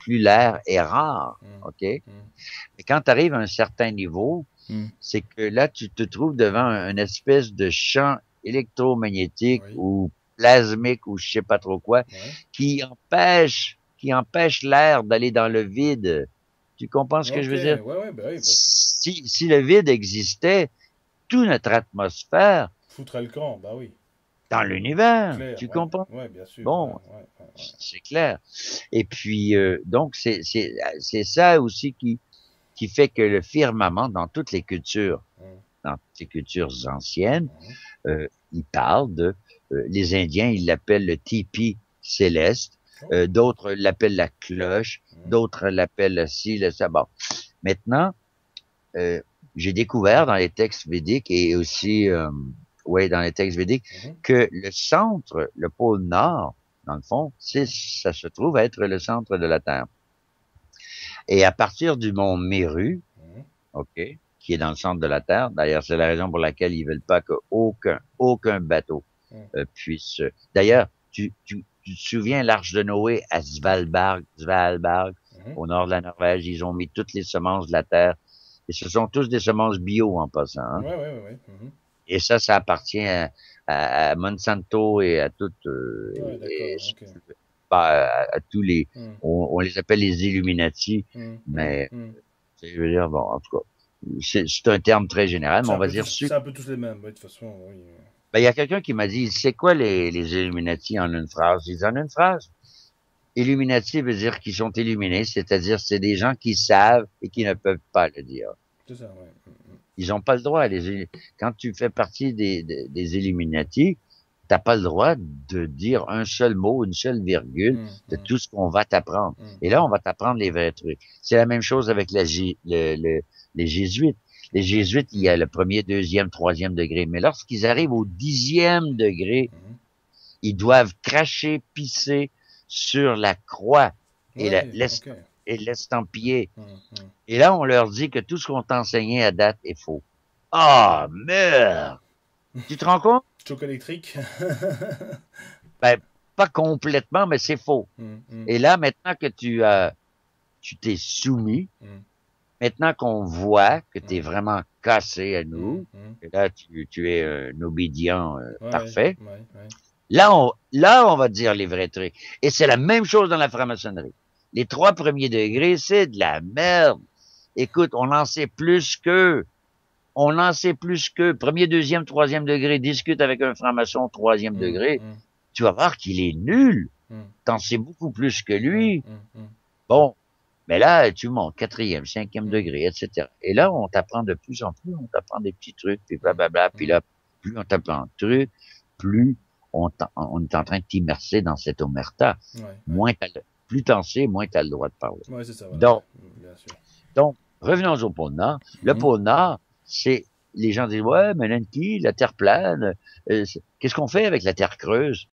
plus l'air est rare, Hmm, ok? Mais hmm, quand tu arrives à un certain niveau, hmm. c'est que là, tu te trouves devant une espèce de champ électromagnétique Oui, ou plasmique ou je sais pas trop quoi, ouais. qui empêche l'air d'aller dans le vide. Tu comprends ce que je Ok, veux dire? ouais, bah oui, parce que Si le vide existait, toute notre atmosphère foutrait le camp, bah oui. dans l'univers, Clair, tu ouais, comprends? ouais, bien sûr, ouais, Bon, ouais. c'est clair. Et puis, donc, c'est ça aussi qui fait que le firmament, Hum, dans toutes les cultures anciennes, hum, ils parlent les Indiens, ils l'appellent le tipi céleste, oh, d'autres l'appellent la cloche, hum, d'autres l'appellent le ci, le ça. Bon. Maintenant, euh, j'ai découvert dans les textes védiques et aussi, ouais, dans les textes védiques, mhm, que le centre, le pôle Nord, dans le fond, ça se trouve être le centre de la Terre. Et à partir du mont Méru, hum, OK, qui est dans le centre de la Terre, d'ailleurs, c'est la raison pour laquelle ils veulent pas qu'aucun bateau hum, puisse. D'ailleurs, tu te souviens l'Arche de Noé à Svalbard, mhm. au nord de la Norvège, ils ont mis toutes les semences de la Terre. Et ce sont tous des semences bio en passant. Hein? Ouais. Mhm. Et ça appartient à Monsanto et à toutes, Ouais, d'accord, ok. à tous les, Hum, on les appelle les Illuminati, hum, hum, mais hum. je veux dire, bon, en tout cas, c'est un terme très général, mais on va dire C'est un peu tous les mêmes, ouais, de toute façon, oui. ben, il y a quelqu'un qui m'a dit, c'est quoi les Illuminati en une phrase? Ils en une phrase. Illuminati veut dire qu'ils sont illuminés, c'est-à-dire c'est des gens qui savent et qui ne peuvent pas le dire. C'est ça, ouais. Ils n'ont pas le droit. Quand tu fais partie des Illuminati, t'as pas le droit de dire un seul mot, une seule virgule Hum, de hum, tout ce qu'on va t'apprendre. hum, Et là, on va t'apprendre les vrais trucs. C'est la même chose avec les Jésuites. Les Jésuites, il y a le premier, deuxième, troisième degré. Mais lorsqu'ils arrivent au 10e degré, hum. ils doivent cracher, pisser sur la croix et Ouais, ok. l'estampiller. Hum. Et là, on leur dit que tout ce qu'on t'a enseigné à date est faux. Ah, merde! Tu te rends compte? Choc électrique. Ben, pas complètement, mais c'est faux. Hum. Et là, maintenant que tu t'es soumis, Hum, maintenant qu'on voit que tu es hum, vraiment cassé à nous, hum. et là, tu es un obédient Ouais, parfait, ouais. là, on va te dire les vrais trucs. Et c'est la même chose dans la franc-maçonnerie. Les 3 premiers degrés, c'est de la merde. Écoute, on en sait plus qu'eux. On en sait plus qu'eux. Premier, deuxième, troisième degré, discute avec un franc-maçon 3e degré. Hum. Tu vas voir qu'il est nul. Hum, T'en sais beaucoup plus que lui. hum. Bon, mais là, tu montes 4e, 5e Hum, degré, etc. Et là, on t'apprend de plus en plus, on t'apprend des petits trucs, puis blablabla. Puis là, plus on t'apprend de trucs, plus on est en train de t'immerser dans cette omerta. ouais. Plus t'en sais, moins t'as le droit de parler. Ouais, c'est ça, voilà. Donc, Bien sûr. revenons au pôle Nord. Le Hum, pôle Nord, c'est, les gens disent, ouais, mais Nanki, la Terre plane, qu'est-ce qu'on fait avec la Terre creuse?